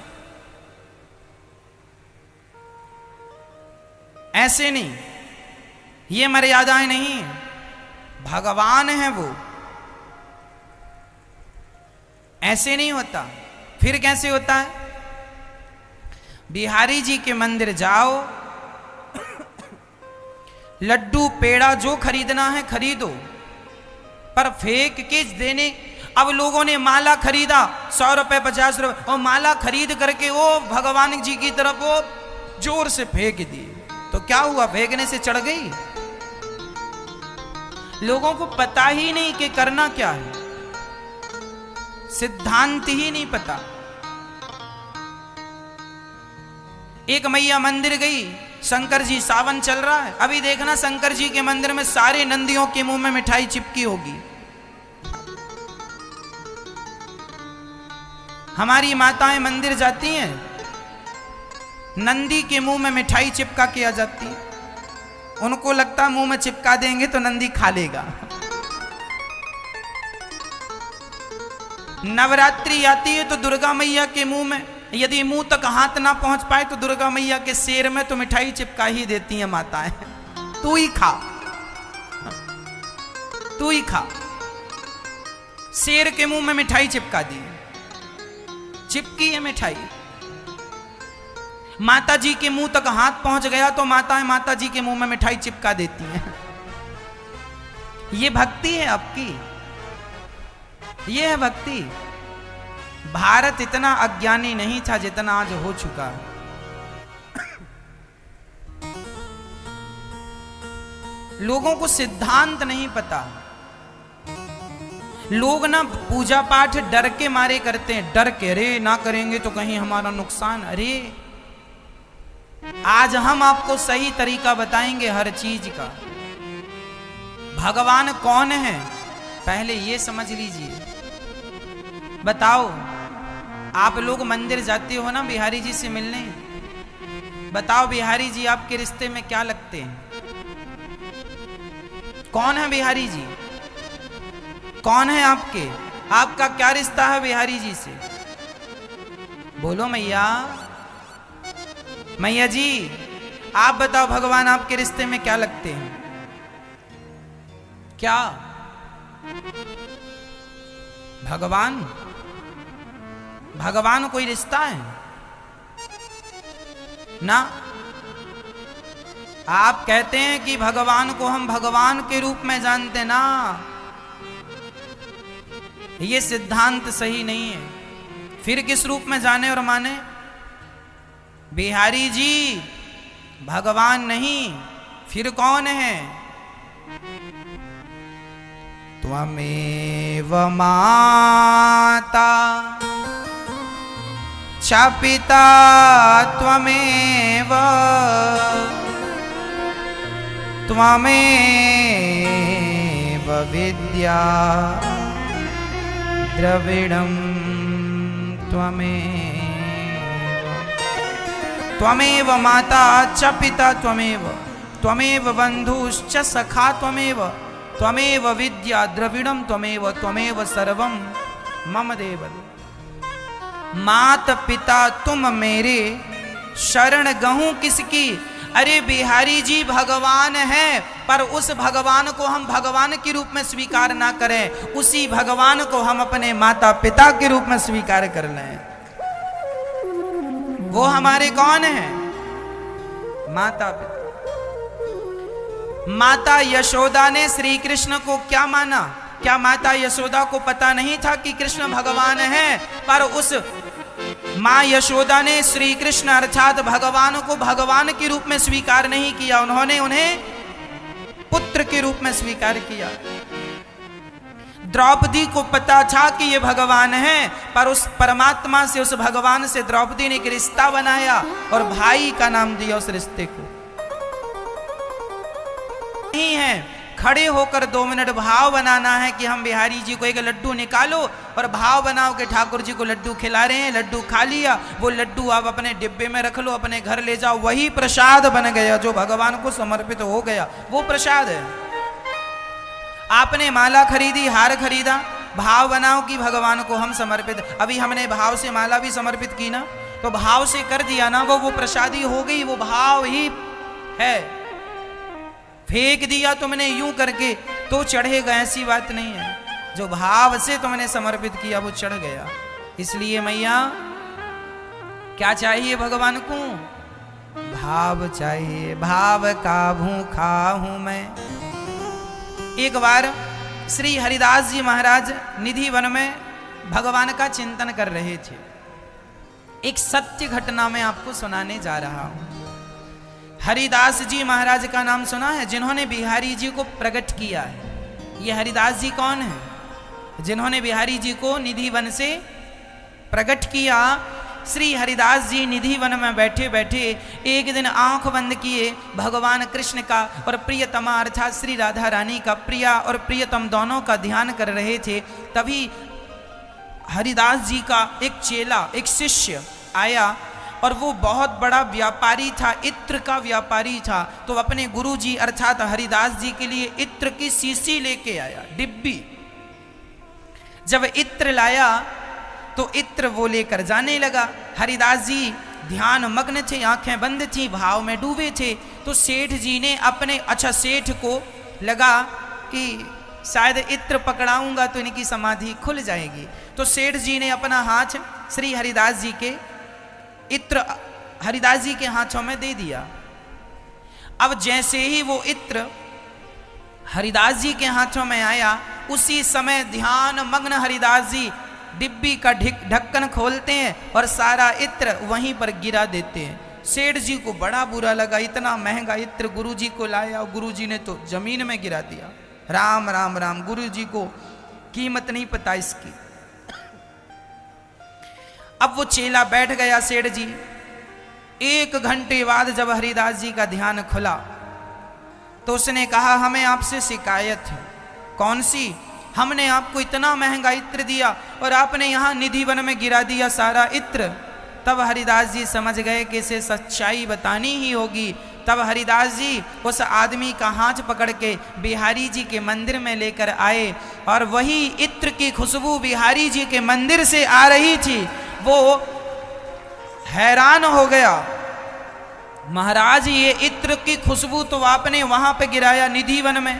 ऐसे नहीं। ये मर्यादाएं नहीं है, भगवान है वो, ऐसे नहीं होता। फिर कैसे होता है? बिहारी जी के मंदिर जाओ, लड्डू पेड़ा जो खरीदना है खरीदो, पर फेंक के देने। अब लोगों ने माला खरीदा 100 रुपए 50 रुपए, और माला खरीद करके वो भगवान जी की तरफ वो जोर से फेंक दी, तो क्या हुआ? फेंकने से चढ़ गई। लोगों को पता ही नहीं कि करना क्या है, सिद्धांत ही नहीं पता। एक मैया मंदिर गई, शंकर जी, सावन चल रहा है, अभी देखना शंकर जी के मंदिर में सारे नंदियों के मुंह में मिठाई चिपकी होगी। हमारी माताएं मंदिर जाती हैं, नंदी के मुंह में मिठाई चिपका के आ जाती है, उनको लगता मुंह में चिपका देंगे तो नंदी खा लेगा। नवरात्रि आती है तो दुर्गा मैया के मुंह में यदि मुंह तक हाथ ना पहुंच पाए तो दुर्गा मैया के सिर में तो मिठाई चिपका ही देती हैं माताएं, तू ही खा, तू ही खा। शेर के मुंह में मिठाई चिपका दी, चिपकी है मिठाई। माता जी के मुंह तक हाथ पहुंच गया तो माताएं माता जी के मुंह में मिठाई चिपका देती हैं। ये भक्ति है आपकी, ये है भक्ति। भारत इतना अज्ञानी नहीं था जितना आज हो चुका है। लोगों को सिद्धांत नहीं पता। लोग ना पूजा पाठ डर के मारे करते हैं, डर के, अरे ना करेंगे तो कहीं हमारा नुकसान। अरे आज हम आपको सही तरीका बताएंगे हर चीज का। भगवान कौन है पहले ये समझ लीजिए। बताओ, आप लोग मंदिर जाते हो ना बिहारी जी से मिलने, बताओ बिहारी जी आपके रिश्ते में क्या लगते हैं? कौन है बिहारी जी? कौन है आपके? आपका क्या रिश्ता है बिहारी जी से? बोलो मैया, मैया जी आप बताओ, भगवान आपके रिश्ते में क्या लगते हैं? क्या भगवान, भगवान कोई रिश्ता है ना? आप कहते हैं कि भगवान को हम भगवान के रूप में जानते ना, ये सिद्धांत सही नहीं है। फिर किस रूप में जाने और माने? बिहारी जी भगवान नहीं, फिर कौन है? त्वमेव माता च पिता त्वमेव, त्वमेव विद्या द्रविणं त्वमेव। त्वमेव माता च पिता त्वमेव, त्वमेव बन्धुश्च सखा त्वमेव, त्वमेव विद्या द्रविणं त्वमेव, त्वमेव सर्वं मम देव। मात पिता तुम मेरे, शरण गहूं किसकी? अरे बिहारी जी भगवान है, पर उस भगवान को हम भगवान के रूप में स्वीकार ना करें, उसी भगवान को हम अपने माता पिता के रूप में स्वीकार कर लें। वो हमारे कौन है? माता पिता। माता यशोदा ने श्री कृष्ण को क्या माना? क्या माता यशोदा को पता नहीं था कि कृष्ण भगवान है? पर उस मां यशोदा ने श्री कृष्ण अर्थात भगवान को भगवान के रूप में स्वीकार नहीं किया, उन्होंने उन्हें पुत्र के रूप में स्वीकार किया। द्रौपदी को पता था कि ये भगवान है, पर उस परमात्मा से, उस भगवान से द्रौपदी ने एक रिश्ता बनाया और भाई का नाम दिया उस रिश्ते को। नहीं है खड़े होकर 2 मिनट भाव बनाना है कि हम बिहारी जी को एक लड्डू निकालो और भाव बनाओ कि ठाकुर जी को लड्डू खिला रहे हैं, लड्डू खा लिया, वो लड्डू आप अपने डिब्बे में रख लो, अपने घर ले जाओ, वही प्रसाद बन गया जो भगवान को समर्पित हो गया, वो प्रसाद है। आपने माला खरीदी, हार खरीदा, भाव बनाओ कि भगवान को हम समर्पित, अभी हमने भाव से माला भी समर्पित की ना, तो भाव से कर दिया ना, वो प्रसादी हो गई, वो भाव ही है। फेंक दिया तुमने यूं करके तो चढ़ेगा, ऐसी बात नहीं है। जो भाव से तुमने समर्पित किया वो चढ़ गया। इसलिए मैया क्या चाहिए भगवान को? भाव चाहिए, भाव का भूखा हूं मैं। एक बार श्री हरिदास जी महाराज निधि वन में भगवान का चिंतन कर रहे थे। एक सत्य घटना मैं आपको सुनाने जा रहा हूं। हरिदास जी महाराज का नाम सुना है, जिन्होंने बिहारी जी को प्रकट किया है। ये हरिदास जी कौन है? जिन्होंने बिहारी जी को निधि वन से प्रकट किया। श्री हरिदास जी निधि वन में बैठे बैठे एक दिन आंख बंद किए भगवान कृष्ण का और प्रियतमा अर्थात श्री राधा रानी का, प्रिया और प्रियतम दोनों का ध्यान कर रहे थे। तभी हरिदास जी का एक चेला, एक शिष्य आया और वो बहुत बड़ा व्यापारी था, इत्र का व्यापारी था। तो अपने गुरुजी अर्थात हरिदास जी के लिए इत्र की शीशी लेके आया, डिब्बी। जब इत्र लाया तो इत्र वो लेकर जाने लगा। हरिदास जी ध्यान मग्न थे, आंखें बंद थी, भाव में डूबे थे। तो सेठ जी ने अपने सेठ को लगा कि शायद इत्र पकड़ाऊंगा तो इनकी समाधि खुल जाएगी। तो सेठ जी ने अपना हाथ श्री हरिदास जी के इत्र हरिदास जी के हाथों में दे दिया। अब जैसे ही वो इत्र हरिदास जी के हाथों में आया, उसी समय ध्यान मग्न हरिदास जी डिब्बी का ढक्कन खोलते हैं और सारा इत्र वहीं पर गिरा देते हैं। सेठ जी को बड़ा बुरा लगा, इतना महंगा इत्र गुरुजी को लाया और गुरुजी ने तो जमीन में गिरा दिया। राम राम राम, गुरुजी को कीमत नहीं पता इसकी। अब वो चेला बैठ गया सेठ जी। 1 घंटे बाद जब हरिदास जी का ध्यान खुला तो उसने कहा, हमें आपसे शिकायत है। कौन सी? हमने आपको इतना महंगा इत्र दिया और आपने यहाँ निधि वन में गिरा दिया सारा इत्र। तब हरिदास जी समझ गए कि इसे सच्चाई बतानी ही होगी। तब हरिदास जी उस आदमी का हाथ पकड़ के बिहारी जी के मंदिर में लेकर आए और वही इत्र की खुशबू बिहारी जी के मंदिर से आ रही थी। वो हैरान हो गया, महाराज ये इत्र की खुशबू तो आपने वहां पे गिराया निधि वन में,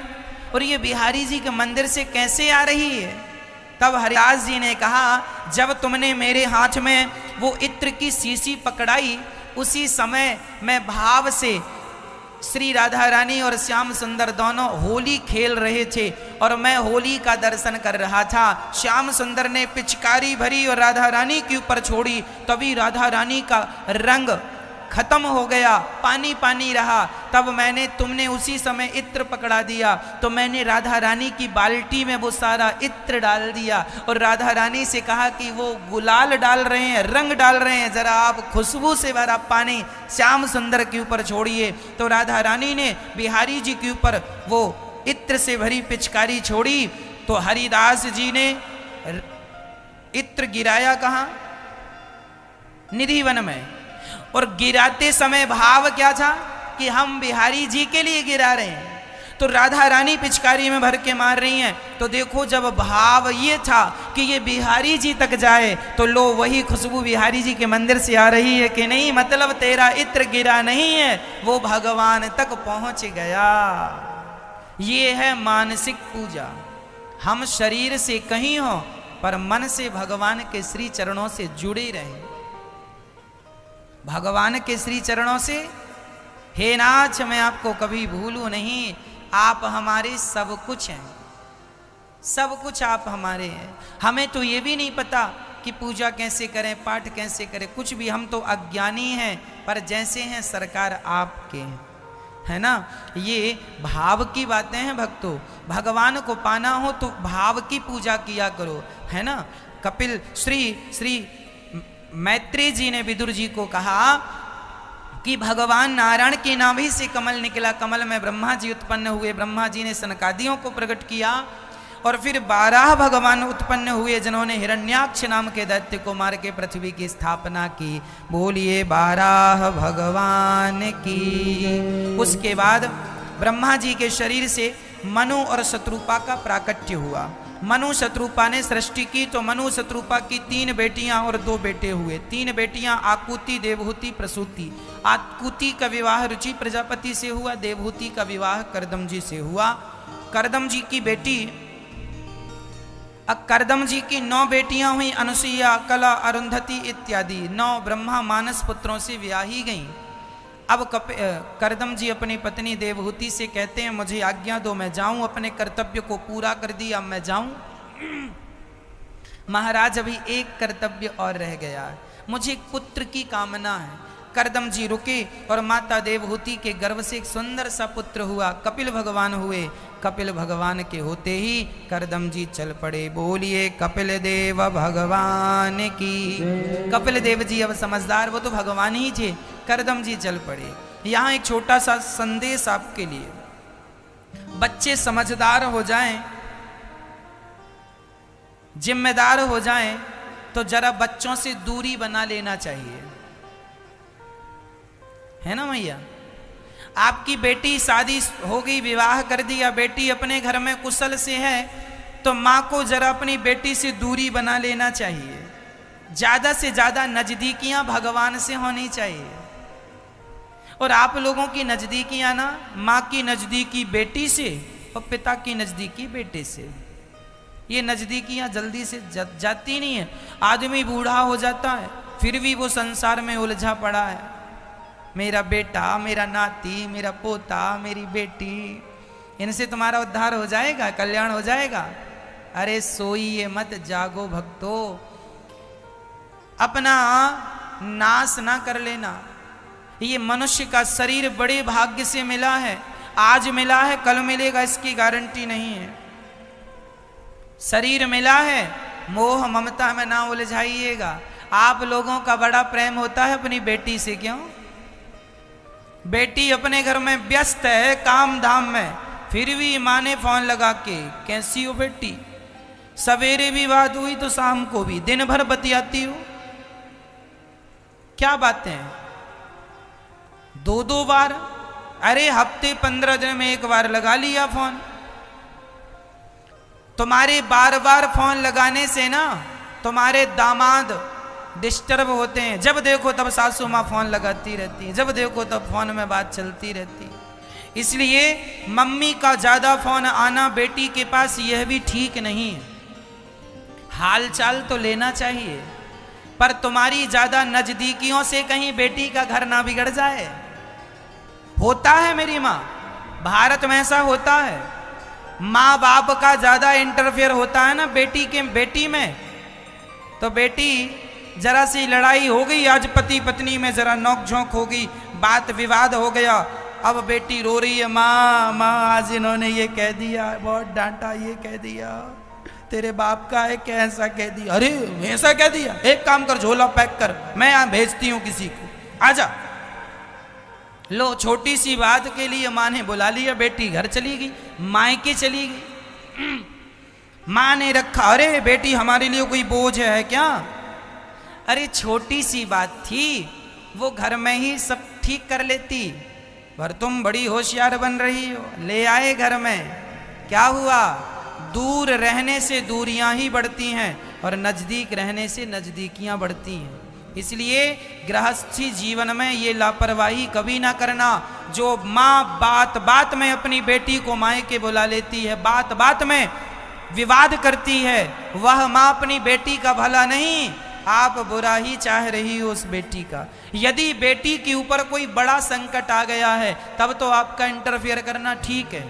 और ये बिहारी जी के मंदिर से कैसे आ रही है? तब हरिदास जी ने कहा, जब तुमने मेरे हाथ में वो इत्र की शीशी पकड़ाई, उसी समय मैं भाव से श्री राधा रानी और श्याम सुंदर दोनों होली खेल रहे थे और मैं होली का दर्शन कर रहा था। श्याम सुंदर ने पिचकारी भरी और राधा रानी के ऊपर छोड़ी, तभी राधा रानी का रंग खत्म हो गया, पानी पानी रहा। तब तुमने उसी समय इत्र पकड़ा दिया, तो मैंने राधा रानी की बाल्टी में वो सारा इत्र डाल दिया और राधा रानी से कहा कि वो गुलाल डाल रहे हैं, रंग डाल रहे हैं, जरा आप खुशबू से भरा पानी श्याम सुंदर के ऊपर छोड़िए। तो राधा रानी ने बिहारी जी के ऊपर वो इत्र से भरी पिचकारी छोड़ी। तो हरिदास जी ने इत्र गिराया कहाँ? निधि वन में। और गिराते समय भाव क्या था कि हम बिहारी जी के लिए गिरा रहे हैं। तो राधा रानी पिचकारी में भर के मार रही हैं। तो देखो, जब भाव ये था कि ये बिहारी जी तक जाए, तो लो वही खुशबू बिहारी जी के मंदिर से आ रही है कि नहीं, मतलब तेरा इत्र गिरा नहीं है, वो भगवान तक पहुंच गया। ये है मानसिक पूजा। हम शरीर से कहीं हो पर मन से भगवान के श्री चरणों से जुड़े रहें। भगवान के श्री चरणों से, हे नाथ मैं आपको कभी भूलूं नहीं, आप हमारे सब कुछ हैं, सब कुछ आप हमारे हैं। हमें तो ये भी नहीं पता कि पूजा कैसे करें, पाठ कैसे करें, कुछ भी, हम तो अज्ञानी हैं, पर जैसे हैं सरकार आपके हैं, है ना। ये भाव की बातें हैं भक्तों। भगवान को पाना हो तो भाव की पूजा किया करो, है ना। कपिल श्री मैत्रेय जी ने विदुर जी को कहा कि भगवान नारायण के नाभि से कमल निकला, कमल में ब्रह्मा जी उत्पन्न हुए, ब्रह्मा जी ने सनकादियों को प्रकट किया और फिर 12 भगवान उत्पन्न हुए जिन्होंने हिरण्याक्ष नाम के दैत्य को मार के पृथ्वी की स्थापना की। बोलिए 12 भगवान की। उसके बाद ब्रह्मा जी के शरीर से मनु और शत्रुपा का प्राकट्य हुआ। मनु शत्रुपा ने सृष्टि की, तो मनु शत्रुपा की 3 बेटियां और 2 बेटे हुए। 3 बेटियां आकुति, देवहूति, प्रसूति। आकुति का विवाह रुचि प्रजापति से हुआ, देवहूति का विवाह करदम जी से हुआ। करदम जी की बेटी अब करदम जी की 9 बेटियां हुई, अनुसुईया, कला, अरुंधति इत्यादि 9 ब्रह्मा मानस पुत्रों से ब्याही गईं। अब करदम जी अपनी पत्नी देवहूति से कहते हैं मुझे आज्ञा दो, मैं जाऊं, अपने कर्तव्य को पूरा कर दिया, मैं जाऊं। महाराज अभी एक कर्तव्य और रह गया है, मुझे एक पुत्र की कामना है। करदम जी रुके और माता देवहूति के गर्भ से एक सुंदर सा पुत्र हुआ, कपिल भगवान हुए। कपिल भगवान के होते ही करदम जी चल पड़े। बोलिए कपिल देव भगवान की। कपिल देव जी अब समझदार, वो तो भगवान ही थे। करदम जी चल पड़े। यहाँ एक छोटा सा संदेश आपके लिए, बच्चे समझदार हो जाएं, जिम्मेदार हो जाएं, तो जरा बच्चों से दूरी बना लेना चाहिए, है ना भैया। आपकी बेटी शादी हो गई, विवाह कर दिया, बेटी अपने घर में कुशल से है, तो माँ को जरा अपनी बेटी से दूरी बना लेना चाहिए। ज्यादा से ज्यादा नजदीकियां भगवान से होनी चाहिए। और आप लोगों की नजदीकियां ना, माँ की नजदीकी बेटी से और पिता की नजदीकी बेटे से, ये नजदीकियां जल्दी से जाती नहीं है। आदमी बूढ़ा हो जाता है फिर भी वो संसार में उलझा पड़ा है, मेरा बेटा, मेरा नाती, मेरा पोता, मेरी बेटी, इनसे तुम्हारा उद्धार हो जाएगा, कल्याण हो जाएगा। अरे सोइए मत, जागो भक्तो, अपना नाश ना कर लेना। ये मनुष्य का शरीर बड़े भाग्य से मिला है, आज मिला है कल मिलेगा इसकी गारंटी नहीं है। शरीर मिला है, मोह ममता में ना उलझाइएगा। आप लोगों का बड़ा प्रेम होता है अपनी बेटी से, क्यों? बेटी अपने घर में व्यस्त है काम धाम में, फिर भी माँ ने फोन लगा के, कैसी हो बेटी, सवेरे भी बात हुई तो शाम को भी, दिन भर बतियाती हो, क्या बातें हैं? 2-2 बार, अरे हफ्ते 15 दिन में एक बार लगा लिया फोन। तुम्हारे बार बार फोन लगाने से ना तुम्हारे दामाद डिस्टर्ब होते हैं। जब देखो तब सासू माँ फोन लगाती रहती है, जब देखो तब फोन में बात चलती रहती है। इसलिए मम्मी का ज्यादा फोन आना बेटी के पास यह भी ठीक नहीं है। हाल चाल तो लेना चाहिए, पर तुम्हारी ज्यादा नजदीकियों से कहीं बेटी का घर ना बिगड़ जाए। होता है मेरी माँ, भारत में ऐसा होता है, माँ बाप का ज्यादा इंटरफेयर होता है ना बेटी में, तो बेटी जरा सी लड़ाई हो गई, आज पति पत्नी में जरा नोक झोंक हो गई, बात विवाद हो गया, अब बेटी रो रही है, माँ माँ आज इन्होंने ये कह दिया, बहुत डांटा, ये कह दिया, तेरे बाप का है कैसा कह दिया, अरे ऐसा कह दिया, एक काम कर झोला पैक कर, मैं यहाँ भेजती हूँ किसी को, आजा। लो छोटी सी बात के लिए माँ ने बुला लिया, बेटी घर चली गई, मायके चली गई। माँ ने रखा, अरे बेटी हमारे लिए कोई बोझ है क्या? अरे छोटी सी बात थी, वो घर में ही सब ठीक कर लेती, पर तुम बड़ी होशियार बन रही हो, ले आए घर में, क्या हुआ? दूर रहने से दूरियां ही बढ़ती हैं और नजदीक रहने से नजदीकियां बढ़ती हैं। इसलिए गृहस्थी जीवन में ये लापरवाही कभी ना करना। जो माँ बात बात में अपनी बेटी को मायके बुला लेती है, बात बात में विवाद करती है, वह माँ अपनी बेटी का भला नहीं, आप बुरा ही चाह रही हो उस बेटी का। यदि बेटी के ऊपर कोई बड़ा संकट आ गया है तब तो आपका इंटरफेयर करना ठीक है।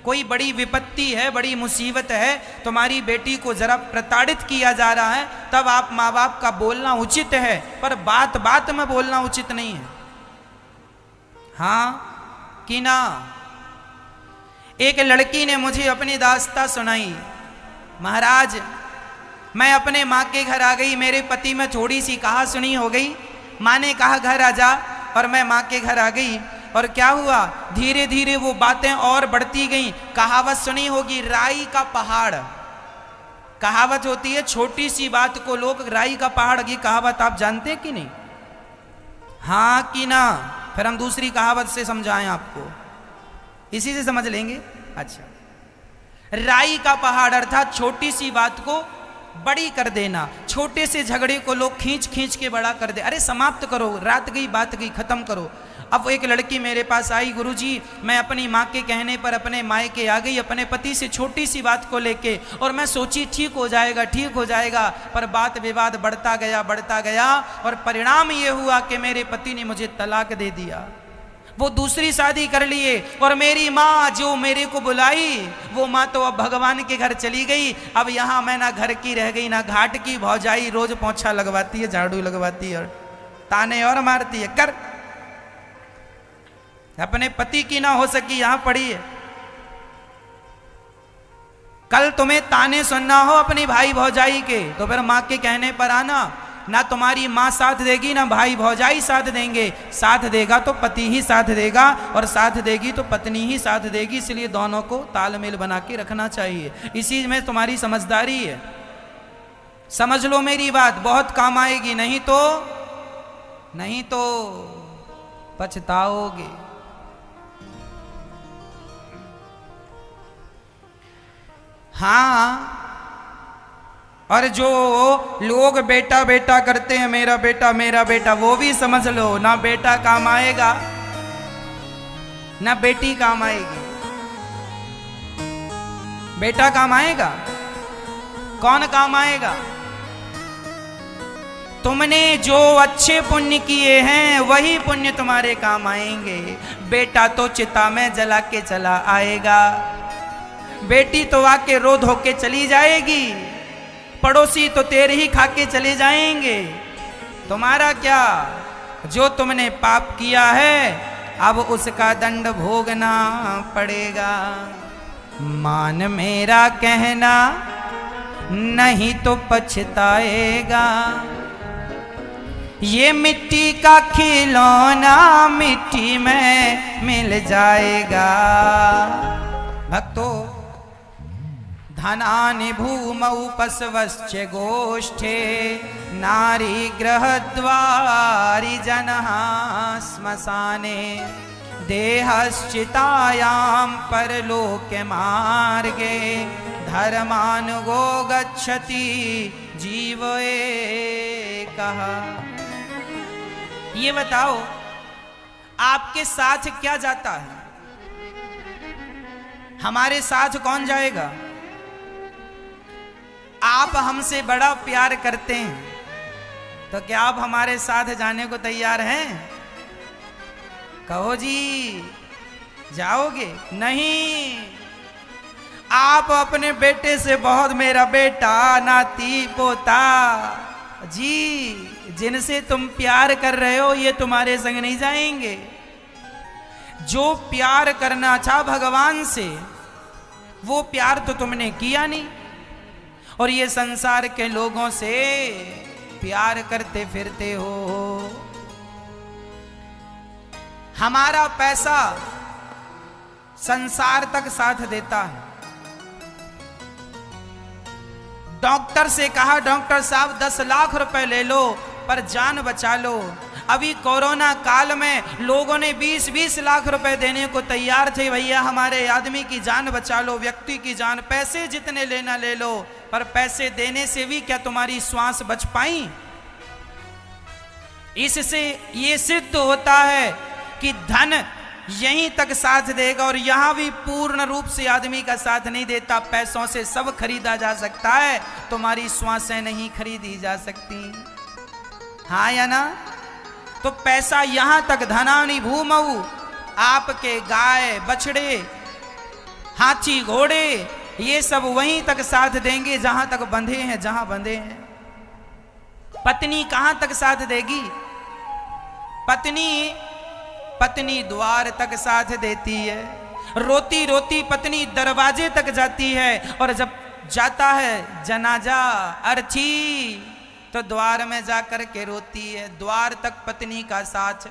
कोई बड़ी विपत्ति है, बड़ी मुसीबत है, तुम्हारी बेटी को जरा प्रताड़ित किया जा रहा है, तब आप माँ बाप का बोलना उचित है, पर बात बात में बोलना उचित नहीं है। हाँ कि ना? एक लड़की ने मुझे अपनी दास्तां सुनाई, महाराज मैं अपने माँ के घर आ गई, मेरे पति में थोड़ी सी कहा सुनी हो गई, माँ ने कहा घर आ जा, और मैं माँ के घर आ गई, और क्या हुआ, धीरे धीरे वो बातें और बढ़ती गईं। कहावत सुनी होगी, राई का पहाड़, कहावत होती है, छोटी सी बात को लोग राई का पहाड़ की कहावत आप जानते हैं कि नहीं? हाँ कि ना? फिर हम दूसरी कहावत से समझाएं आपको, इसी से समझ लेंगे। अच्छा, राई का पहाड़ अर्थात छोटी सी बात को बड़ी कर देना। छोटे से झगड़े को लोग खींच खींच के बड़ा कर दे। अरे समाप्त करो, रात गई बात गई, खत्म करो। अब एक लड़की मेरे पास आई, गुरुजी मैं अपनी माँ के कहने पर अपने मायके आ गई अपने पति से छोटी सी बात को लेके, और मैं सोची ठीक हो जाएगा, पर बात विवाद बढ़ता गया और परिणाम ये हुआ कि मेरे पति ने मुझे तलाक दे दिया। वो दूसरी शादी कर लिए, और मेरी माँ जो मेरे को बुलाई वो माँ तो अब भगवान के घर चली गई। अब यहाँ मैं ना घर की रह गई ना घाट की। भौजाई रोज पोछा लगवाती है, झाड़ू लगवाती है और ताने और मारती है। कर अपने पति की ना हो सकी, यहां पड़ी है। कल तुम्हें ताने सुनना हो अपनी भाई भौजाई के तो फिर मां के कहने पर आना। ना तुम्हारी मां साथ देगी ना भाई भौजाई साथ देंगे। साथ देगा तो पति ही साथ देगा, और साथ देगी तो पत्नी ही साथ देगी। इसलिए दोनों को तालमेल बना के रखना चाहिए। इसी में तुम्हारी समझदारी है। समझ लो मेरी बात, बहुत काम आएगी, नहीं तो पछताओगे। हाँ, और जो लोग बेटा बेटा करते हैं, मेरा बेटा, वो भी समझ लो, ना बेटा काम आएगा ना बेटी काम आएगी। बेटा काम आएगा, कौन काम आएगा? तुमने जो अच्छे पुण्य किए हैं वही पुण्य तुम्हारे काम आएंगे। बेटा तो चिता में जला के चला आएगा, बेटी तो आके रो धो के चली जाएगी, पड़ोसी तो तेरे ही खा के चले जाएंगे। तुम्हारा क्या? जो तुमने पाप किया है अब उसका दंड भोगना पड़ेगा। मान मेरा कहना नहीं तो पछताएगा। ये मिट्टी का खिलौना मिट्टी में मिल जाएगा। भक्तों, धनानि भूमौ पशवश्च गोष्ठे नारी गृहद्वारि जनः श्मशाने देहश्चितायां परलोके मार्गे धर्मानुगो गच्छति जीव एकः। ये बताओ आपके साथ क्या जाता है? हमारे साथ कौन जाएगा? आप हमसे बड़ा प्यार करते हैं तो क्या आप हमारे साथ जाने को तैयार हैं? कहो जी, जाओगे? नहीं। आप अपने बेटे से बहुत मेरा बेटा, नाती, पोता जी, जिनसे तुम प्यार कर रहे हो ये तुम्हारे संग नहीं जाएंगे। जो प्यार करना था भगवान से वो प्यार तो तुमने किया नहीं, और ये संसार के लोगों से प्यार करते फिरते हो। हमारा पैसा संसार तक साथ देता है। डॉक्टर से कहा, डॉक्टर साहब 10 लाख रुपए ले लो पर जान बचा लो। अभी कोरोना काल में लोगों ने 20-20 लाख रुपए देने को तैयार थे। भैया हमारे आदमी की जान बचा लो, व्यक्ति की जान। पैसे जितने लेना ले लो, पर पैसे देने से भी क्या तुम्हारी श्वास बच पाई? इससे ये सिद्ध होता है कि धन यहीं तक साथ देगा, और यहां भी पूर्ण रूप से आदमी का साथ नहीं देता। पैसों से सब खरीदा जा सकता है, तुम्हारी श्वासें नहीं खरीदी जा सकती। हाँ या ना? तो पैसा यहां तक, धनानि भूमौ, आपके गाय बछड़े हाथी घोड़े ये सब वहीं तक साथ देंगे जहां तक बंधे हैं, जहां बंधे हैं। पत्नी कहां तक साथ देगी? पत्नी द्वार तक साथ देती है। रोती रोती पत्नी दरवाजे तक जाती है, और जब जाता है जनाजा अर्थी तो द्वार में जाकर के रोती है। द्वार तक पत्नी का साथ,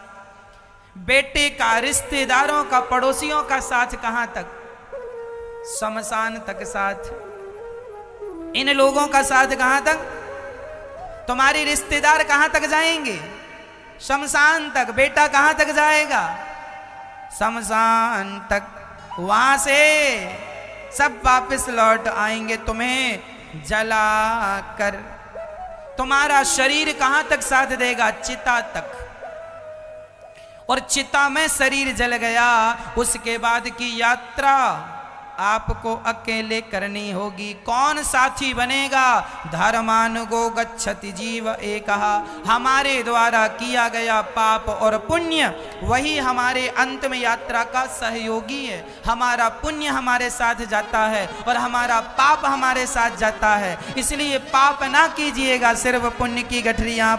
बेटे का, रिश्तेदारों का, पड़ोसियों का साथ कहां तक? शमशान तक साथ। इन लोगों का साथ कहां तक? तुम्हारे रिश्तेदार कहां तक जाएंगे? शमशान तक। बेटा कहां तक जाएगा? शमशान तक। वहां से सब वापस लौट आएंगे। तुम्हें जलाकर। तुम्हारा शरीर कहां तक साथ देगा? चिता तक। और चिता में शरीर जल गया, उसके बाद की यात्रा आपको अकेले करनी होगी। कौन साथी बनेगा? धर्मानुगो गच्छति जीव एकहा। हमारे द्वारा किया गया पाप और पुण्य वही हमारे अंत में यात्रा का सहयोगी है। हमारा पुण्य हमारे साथ जाता है और हमारा पाप हमारे साथ जाता है। इसलिए पाप ना कीजिएगा, सिर्फ पुण्य की गठरियां